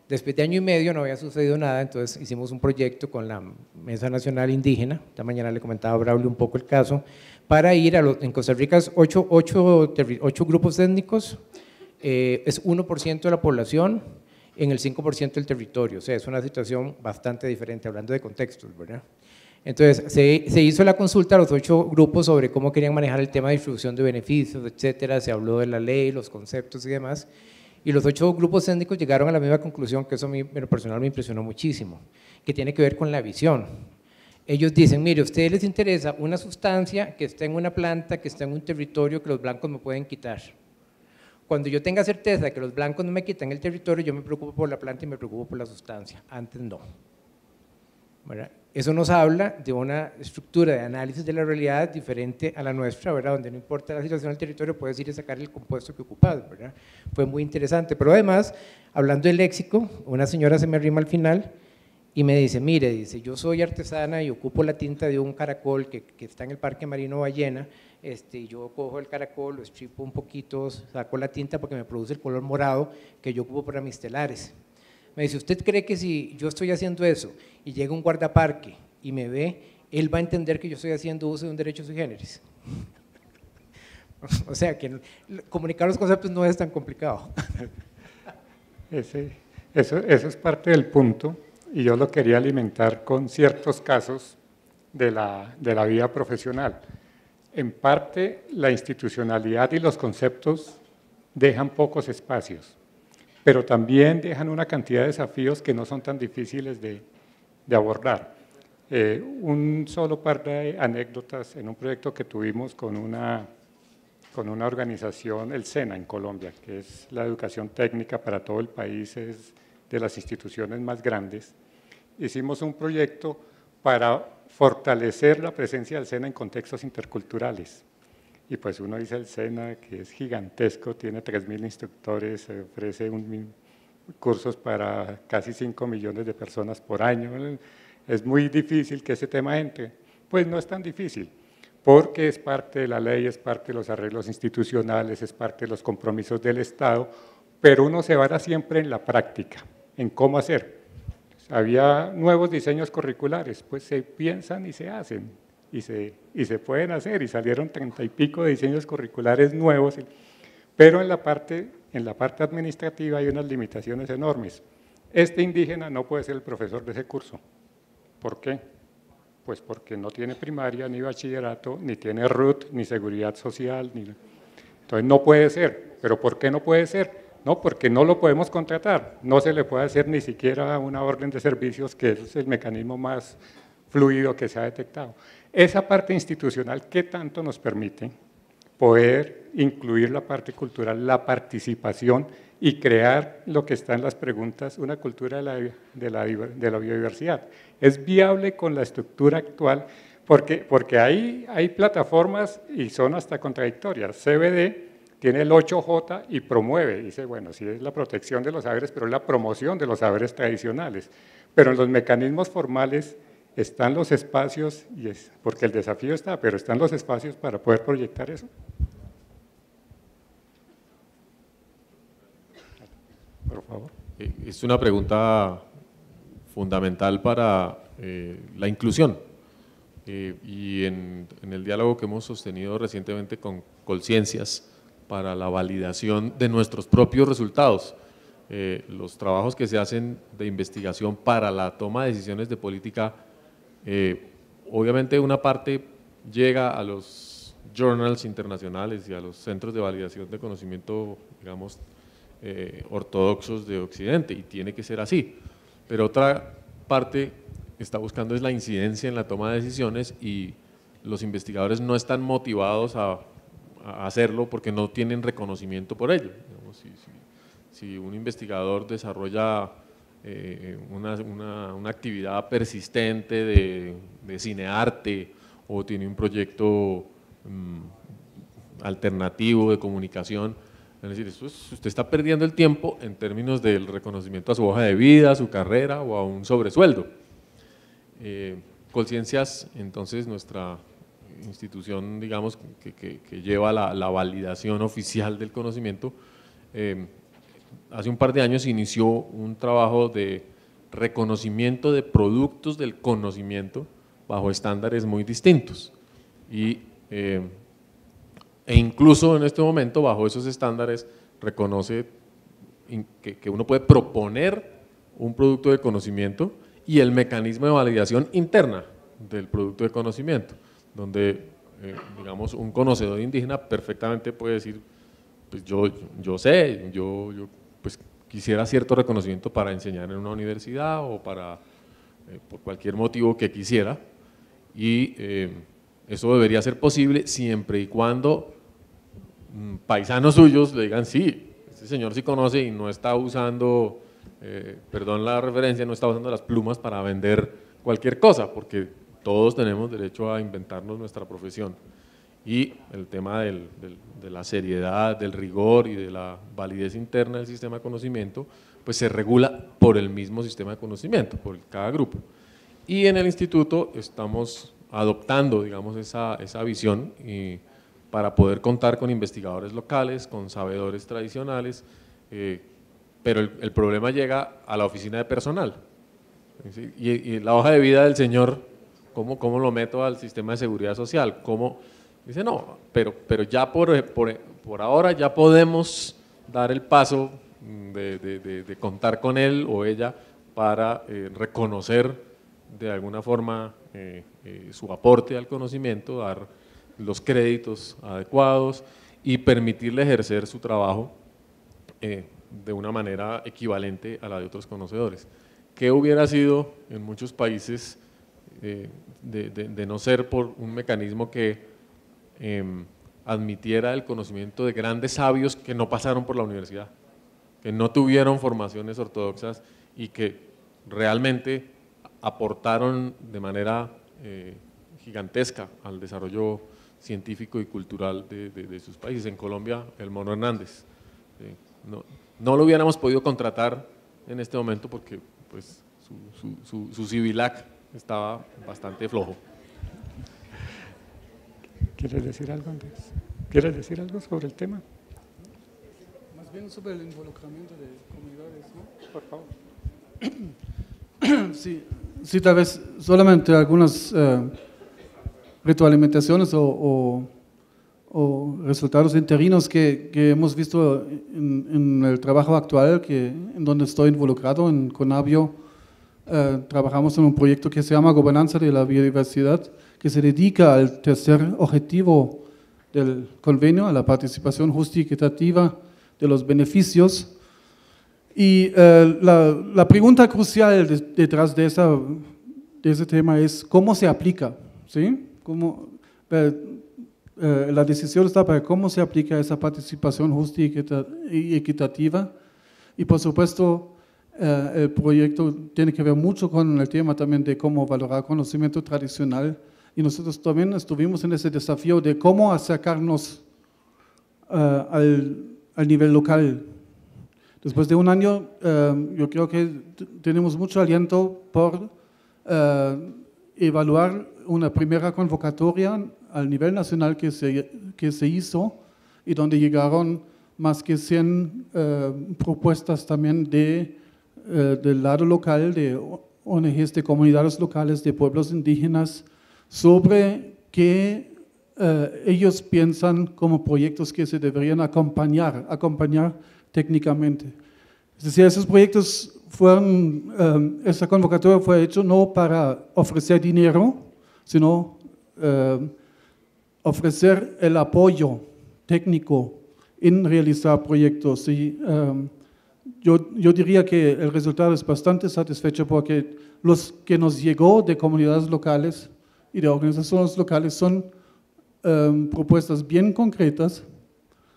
Después de año y medio no había sucedido nada, entonces hicimos un proyecto con la Mesa Nacional Indígena, esta mañana le comentaba a Braulio un poco el caso, para ir en Costa Rica, 8 grupos étnicos, es 1% de la población en el 5% del territorio, o sea, es una situación bastante diferente, hablando de contextos, ¿verdad? Entonces, se hizo la consulta a los 8 grupos sobre cómo querían manejar el tema de distribución de beneficios, etcétera, se habló de la ley, los conceptos y demás, y los 8 grupos étnicos llegaron a la misma conclusión, que eso a mí en lo personal me impresionó muchísimo, que tiene que ver con la visión. Ellos dicen, mire, a ustedes les interesa una sustancia que está en una planta, que está en un territorio que los blancos me pueden quitar. Cuando yo tenga certeza de que los blancos no me quitan el territorio, yo me preocupo por la planta y me preocupo por la sustancia, antes no. ¿Verdad? Eso nos habla de una estructura de análisis de la realidad diferente a la nuestra, ¿verdad? Donde no importa la situación del territorio, puedes ir a sacar el compuesto que ocupas, ¿verdad? Fue muy interesante, pero además, hablando del léxico, una señora se me arrima al final y me dice, mire, dice, yo soy artesana y ocupo la tinta de un caracol que está en el Parque Marino Ballena, yo cojo el caracol, lo estripo un poquito, saco la tinta porque me produce el color morado que yo ocupo para mis telares. Me dice, ¿usted cree que si yo estoy haciendo eso y llega un guardaparque y me ve, él va a entender que yo estoy haciendo uso de un derecho sui generis? O sea, que comunicar los conceptos no es tan complicado. Eso es parte del punto, y yo lo quería alimentar con ciertos casos de la vida profesional. En parte, la institucionalidad y los conceptos dejan pocos espacios, pero también dejan una cantidad de desafíos que no son tan difíciles de abordar. Un solo par de anécdotas en un proyecto que tuvimos con una organización, el SENA en Colombia, que es la educación técnica para todo el país, es de las instituciones más grandes. Hicimos un proyecto para fortalecer la presencia del SENA en contextos interculturales. Y pues uno dice el SENA, que es gigantesco, tiene 3.000 instructores, ofrece cursos para casi 5 millones de personas por año. Es muy difícil que ese tema entre. Pues no es tan difícil, porque es parte de la ley, es parte de los arreglos institucionales, es parte de los compromisos del Estado, pero uno se basa siempre en la práctica, en cómo hacer. Había nuevos diseños curriculares, pues se piensan y se hacen, y se pueden hacer, y salieron 30 y pico de diseños curriculares nuevos, pero en la parte administrativa hay unas limitaciones enormes. Este indígena no puede ser el profesor de ese curso. ¿Por qué? Pues porque no tiene primaria, ni bachillerato, ni tiene RUT, ni seguridad social, entonces no puede ser. ¿Pero por qué no puede ser? No, porque no lo podemos contratar, no se le puede hacer ni siquiera una orden de servicios, que es el mecanismo más fluido que se ha detectado. Esa parte institucional, ¿qué tanto nos permite poder incluir la parte cultural, la participación y crear lo que está en las preguntas, una cultura de la biodiversidad? ¿Es viable con la estructura actual? Porque hay plataformas y son hasta contradictorias. CBD tiene el 8J y promueve, dice, bueno, sí es la protección de los saberes, pero es la promoción de los saberes tradicionales. Pero en los mecanismos formales están los espacios, porque el desafío está, pero están los espacios para poder proyectar eso. Por favor. Es una pregunta fundamental para la inclusión. Y en el diálogo que hemos sostenido recientemente con Colciencias, para la validación de nuestros propios resultados. Los trabajos que se hacen de investigación para la toma de decisiones de política, obviamente una parte llega a los journals internacionales y a los centros de validación de conocimiento, digamos, ortodoxos de Occidente, y tiene que ser así, pero otra parte está buscando es la incidencia en la toma de decisiones, y los investigadores no están motivados a hacerlo porque no tienen reconocimiento por ello. Digamos, si un investigador desarrolla una actividad persistente de cinearte, o tiene un proyecto alternativo de comunicación, es decir, usted está perdiendo el tiempo en términos del reconocimiento a su hoja de vida, a su carrera o a un sobresueldo. Colciencias, entonces, nuestra institución, digamos, que lleva la validación oficial del conocimiento, hace un par de años inició un trabajo de reconocimiento de productos del conocimiento bajo estándares muy distintos. E incluso en este momento, bajo esos estándares, reconoce que uno puede proponer un producto de conocimiento y el mecanismo de validación interna del producto de conocimiento, donde, digamos, un conocedor indígena perfectamente puede decir, pues yo sé, yo pues quisiera cierto reconocimiento para enseñar en una universidad o para, por cualquier motivo que quisiera, y eso debería ser posible siempre y cuando paisanos suyos le digan, sí, este señor sí conoce y no está usando, perdón la referencia, no está usando las plumas para vender cualquier cosa, porque todos tenemos derecho a inventarnos nuestra profesión. Y el tema de la seriedad, del rigor y de la validez interna del sistema de conocimiento, pues se regula por el mismo sistema de conocimiento, por cada grupo. Y en el instituto estamos adoptando, digamos, esa visión para poder contar con investigadores locales, con sabedores tradicionales, pero el problema llega a la oficina de personal. ¿Sí? Y la hoja de vida del señor, ¿cómo lo meto al sistema de seguridad social? ¿Cómo? Dice, no, pero ya por ahora ya podemos dar el paso de contar con él o ella para reconocer de alguna forma su aporte al conocimiento, dar los créditos adecuados y permitirle ejercer su trabajo de una manera equivalente a la de otros conocedores. ¿Qué hubiera sido en muchos países de no ser por un mecanismo que admitiera el conocimiento de grandes sabios que no pasaron por la universidad, que no tuvieron formaciones ortodoxas y que realmente aportaron de manera gigantesca al desarrollo científico y cultural de sus países? En Colombia, el Mono Hernández. No lo hubiéramos podido contratar en este momento porque pues, su Civilac estaba bastante flojo. ¿Quieres decir algo, Andrés? ¿Quieres decir algo sobre el tema? Más bien sobre el involucramiento de comunidades, ¿no? Por favor. Sí, tal vez solamente algunas retroalimentaciones o resultados interinos que hemos visto en el trabajo actual, en donde estoy involucrado, en Conavio. Trabajamos en un proyecto que se llama Gobernanza de la Biodiversidad, que se dedica al tercer objetivo del convenio, a la participación justa y equitativa de los beneficios. Y la pregunta crucial detrás de ese tema es cómo se aplica, ¿sí? La decisión está para cómo se aplica esa participación justa y equitativa. Y por supuesto, el proyecto tiene que ver mucho con el tema también de cómo valorar conocimiento tradicional. Y nosotros también estuvimos en ese desafío de cómo acercarnos al nivel local. Después de un año, yo creo que tenemos mucho aliento por evaluar una primera convocatoria al nivel nacional que se hizo y donde llegaron más que 100 propuestas también del lado local, de ONGs, de comunidades locales, de pueblos indígenas, sobre qué ellos piensan como proyectos que se deberían acompañar técnicamente. Es decir, esos proyectos esa convocatoria fue hecha no para ofrecer dinero, sino ofrecer el apoyo técnico en realizar proyectos. Y yo diría que el resultado es bastante satisfecho porque los que nos llegó de comunidades locales y de organizaciones locales son propuestas bien concretas,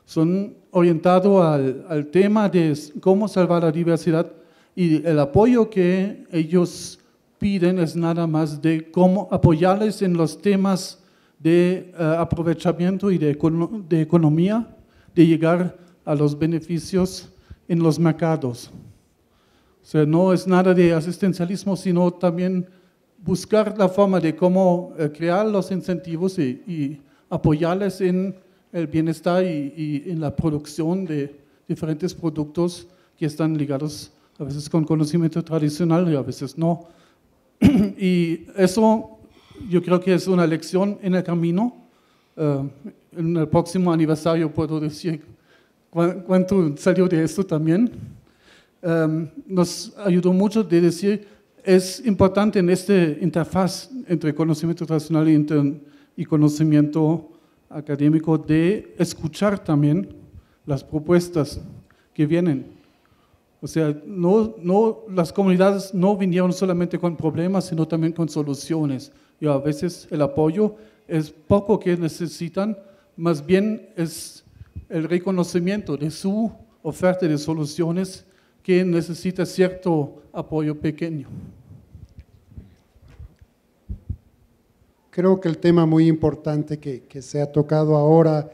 son orientados al tema de cómo salvar la diversidad, y el apoyo que ellos piden es nada más de cómo apoyarles en los temas de aprovechamiento y de economía, de llegar a los beneficios en los mercados. O sea, no es nada de asistencialismo, sino también buscar la forma de cómo crear los incentivos y apoyarles en el bienestar y en la producción de diferentes productos que están ligados a veces con conocimiento tradicional y a veces no. Y eso yo creo que es una lección en el camino. En el próximo aniversario puedo decir cuánto salió de esto también. Nos ayudó mucho de decir, es importante en esta interfaz entre conocimiento tradicional y conocimiento académico de escuchar también las propuestas que vienen. O sea, las comunidades no vinieron solamente con problemas, sino también con soluciones. Y a veces el apoyo es poco que necesitan, más bien es el reconocimiento de su oferta de soluciones que necesita cierto apoyo pequeño. Creo que el tema muy importante que se ha tocado ahora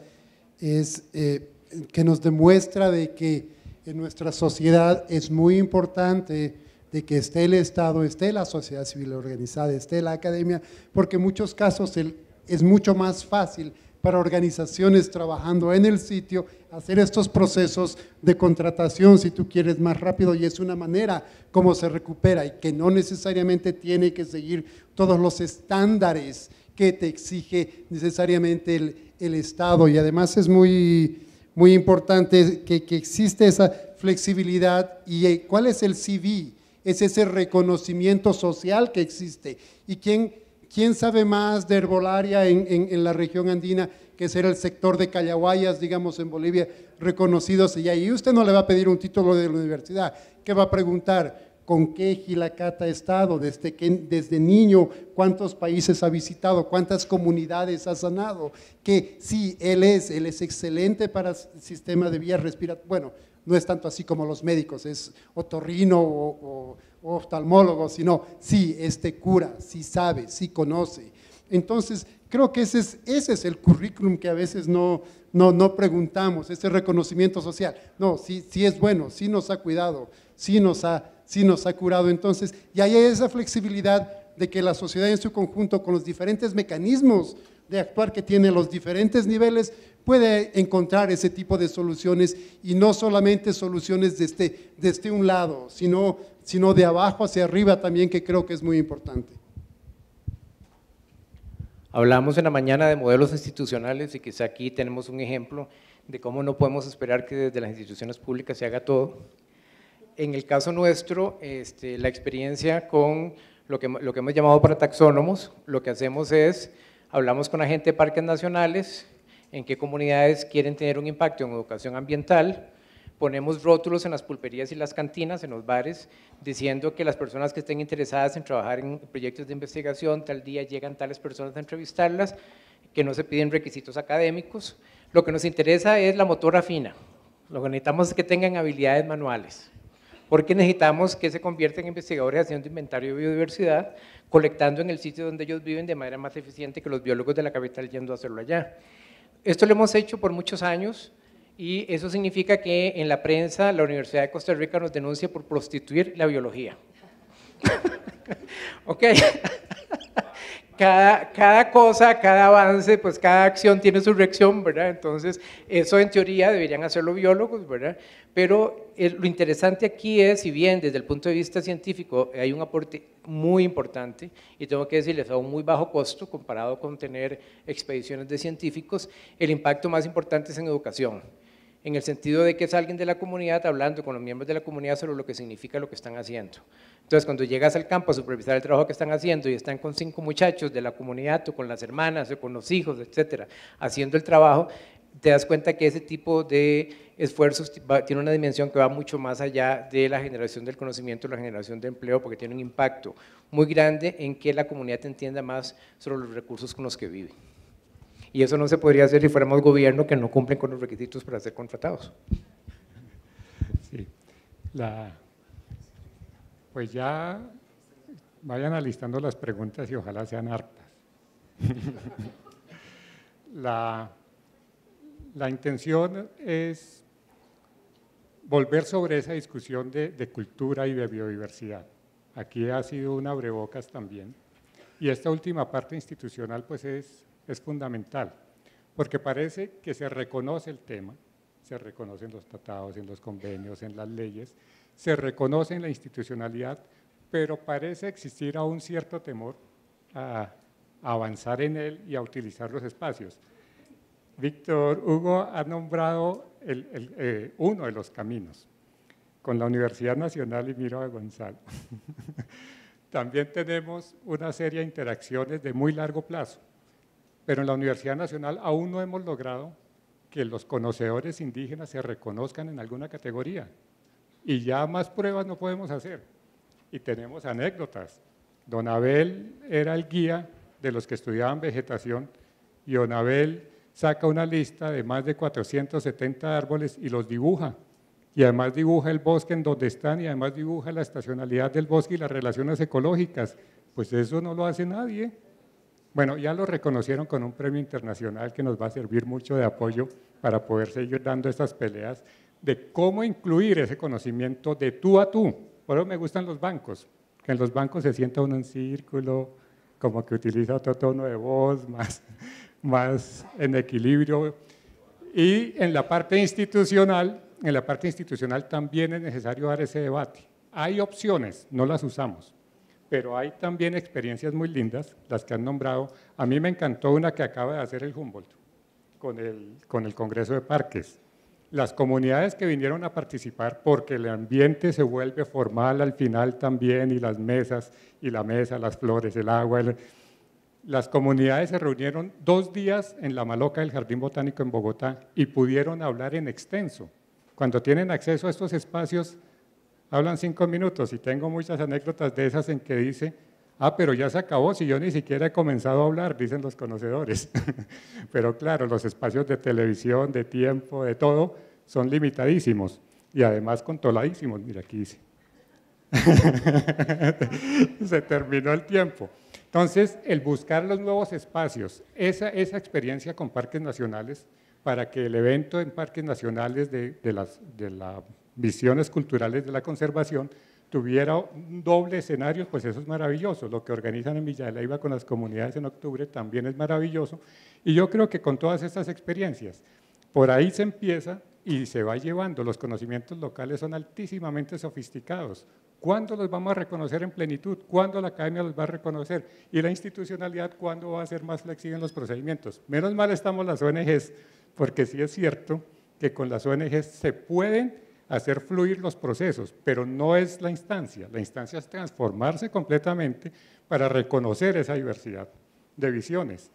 es que nos demuestra de que en nuestra sociedad es muy importante de que esté el Estado, esté la sociedad civil organizada, esté la academia, porque en muchos casos es mucho más fácil para organizaciones trabajando en el sitio hacer estos procesos de contratación, si tú quieres, más rápido, y es una manera como se recupera y que no necesariamente tiene que seguir todos los estándares que te exige necesariamente el Estado. Y además es muy importante que existe esa flexibilidad. ¿Y cuál es el CV? Es ese reconocimiento social que existe. ¿Y quién sabe más de herbolaria en la región andina, que será el sector de Callahuayas, digamos, en Bolivia, reconocidos allá? Y usted no le va a pedir un título de la universidad, ¿qué va a preguntar? ¿Con qué Gilacata ha estado? Desde niño, ¿cuántos países ha visitado? ¿Cuántas comunidades ha sanado? Que sí, él es excelente para el sistema de vías respiratorias. Bueno, no es tanto así como los médicos, es otorrino o oftalmólogo, sino sí, cura, sí sabe, sí conoce. Entonces, creo que ese es el currículum que a veces no preguntamos, ese reconocimiento social. No, sí es bueno, sí nos ha cuidado, sí nos ha curado. Entonces, y ahí hay esa flexibilidad de que la sociedad en su conjunto, con los diferentes mecanismos de actuar que tiene los diferentes niveles, puede encontrar ese tipo de soluciones, y no solamente soluciones desde un lado, sino de abajo hacia arriba también, que creo que es muy importante. Hablamos en la mañana de modelos institucionales y quizá aquí tenemos un ejemplo de cómo no podemos esperar que desde las instituciones públicas se haga todo. En el caso nuestro, la experiencia con lo que hemos llamado para taxónomos, lo que hacemos es, hablamos con la gente de parques nacionales, en qué comunidades quieren tener un impacto en educación ambiental, ponemos rótulos en las pulperías y las cantinas, en los bares, diciendo que las personas que estén interesadas en trabajar en proyectos de investigación, tal día llegan tales personas a entrevistarlas, que no se piden requisitos académicos. Lo que nos interesa es la motora fina, lo que necesitamos es que tengan habilidades manuales, porque necesitamos que se conviertan en investigadores haciendo inventario de biodiversidad, colectando en el sitio donde ellos viven de manera más eficiente que los biólogos de la capital yendo a hacerlo allá. Esto lo hemos hecho por muchos años, y eso significa que en la prensa la Universidad de Costa Rica nos denuncia por prostituir la biología. Ok. Cada cosa, cada avance, pues cada acción tiene su reacción, ¿verdad? Entonces, eso en teoría deberían hacerlo biólogos, ¿verdad? Pero lo interesante aquí es, si bien desde el punto de vista científico hay un aporte muy importante, y tengo que decirles a un muy bajo costo comparado con tener expediciones de científicos, el impacto más importante es en educación, en el sentido de que es alguien de la comunidad hablando con los miembros de la comunidad sobre lo que significa lo que están haciendo. Entonces, cuando llegas al campo a supervisar el trabajo que están haciendo y están con 5 muchachos de la comunidad o con las hermanas o con los hijos, etcétera, haciendo el trabajo, te das cuenta que ese tipo de esfuerzos tiene una dimensión que va mucho más allá de la generación del conocimiento, la generación de empleo, porque tiene un impacto muy grande en que la comunidad entienda más sobre los recursos con los que vive. Y eso no se podría hacer si fuéramos gobierno que no cumplen con los requisitos para ser contratados. Sí, pues ya vayan alistando las preguntas y ojalá sean hartas. La intención es volver sobre esa discusión de cultura y de biodiversidad. Aquí ha sido un abrebocas también. Y esta última parte institucional pues es fundamental, porque parece que se reconoce el tema, se reconocen los tratados, en los convenios, en las leyes, se reconoce en la institucionalidad, pero parece existir aún cierto temor a avanzar en él y a utilizar los espacios. Víctor Hugo ha nombrado uno de los caminos, con la Universidad Nacional, y miro a Gonzalo. También tenemos una serie de interacciones de muy largo plazo, pero en la Universidad Nacional aún no hemos logrado que los conocedores indígenas se reconozcan en alguna categoría, y ya más pruebas no podemos hacer. Y tenemos anécdotas. Don Abel era el guía de los que estudiaban vegetación, y don Abel saca una lista de más de 470 árboles y los dibuja. Y además dibuja el bosque en donde están, y además dibuja la estacionalidad del bosque y las relaciones ecológicas. Pues eso no lo hace nadie. Bueno, ya lo reconocieron con un premio internacional que nos va a servir mucho de apoyo para poder seguir dando estas peleas de cómo incluir ese conocimiento de tú a tú. Por eso me gustan los bancos, que en los bancos se sienta uno en círculo, como que utiliza otro tono de voz, más en equilibrio. Y en la parte institucional también es necesario dar ese debate. Hay opciones, no las usamos, pero hay también experiencias muy lindas, las que han nombrado. A mí me encantó una que acaba de hacer el Humboldt con el Congreso de Parques. Las comunidades que vinieron a participar, porque el ambiente se vuelve formal al final también, y las mesas, y la mesa, las flores, el agua. Las comunidades se reunieron 2 días en la Maloca del Jardín Botánico en Bogotá y pudieron hablar en extenso. Cuando tienen acceso a estos espacios, hablan 5 minutos, y tengo muchas anécdotas de esas en que dice, pero ya se acabó, si yo ni siquiera he comenzado a hablar, dicen los conocedores. Pero claro, los espacios de televisión, de tiempo, de todo, son limitadísimos y además controladísimos. Mira, aquí dice. Se terminó el tiempo. Entonces, el buscar los nuevos espacios, esa experiencia con parques nacionales, para que el evento en parques nacionales de las visiones culturales de la conservación tuviera un doble escenario, pues eso es maravilloso. Lo que organizan en Villa de Leyva con las comunidades en octubre también es maravilloso, y yo creo que con todas estas experiencias, por ahí se empieza y se va llevando. Los conocimientos locales son altísimamente sofisticados. ¿Cuándo los vamos a reconocer en plenitud? ¿Cuándo la academia los va a reconocer? Y la institucionalidad, ¿cuándo va a ser más flexible en los procedimientos? Menos mal estamos las ONGs, porque sí es cierto que con las ONGs se pueden hacer fluir los procesos, pero no es la instancia. La instancia es transformarse completamente para reconocer esa diversidad de visiones.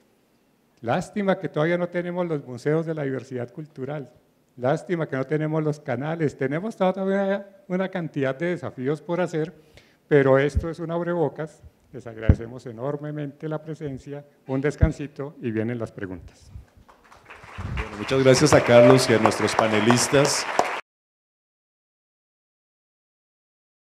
Lástima que todavía no tenemos los museos de la diversidad cultural. Lástima que no tenemos los canales. Tenemos todavía una cantidad de desafíos por hacer, pero esto es un abrebocas. Les agradecemos enormemente la presencia, un descansito y vienen las preguntas. Bueno, muchas gracias a Carlos y a nuestros panelistas.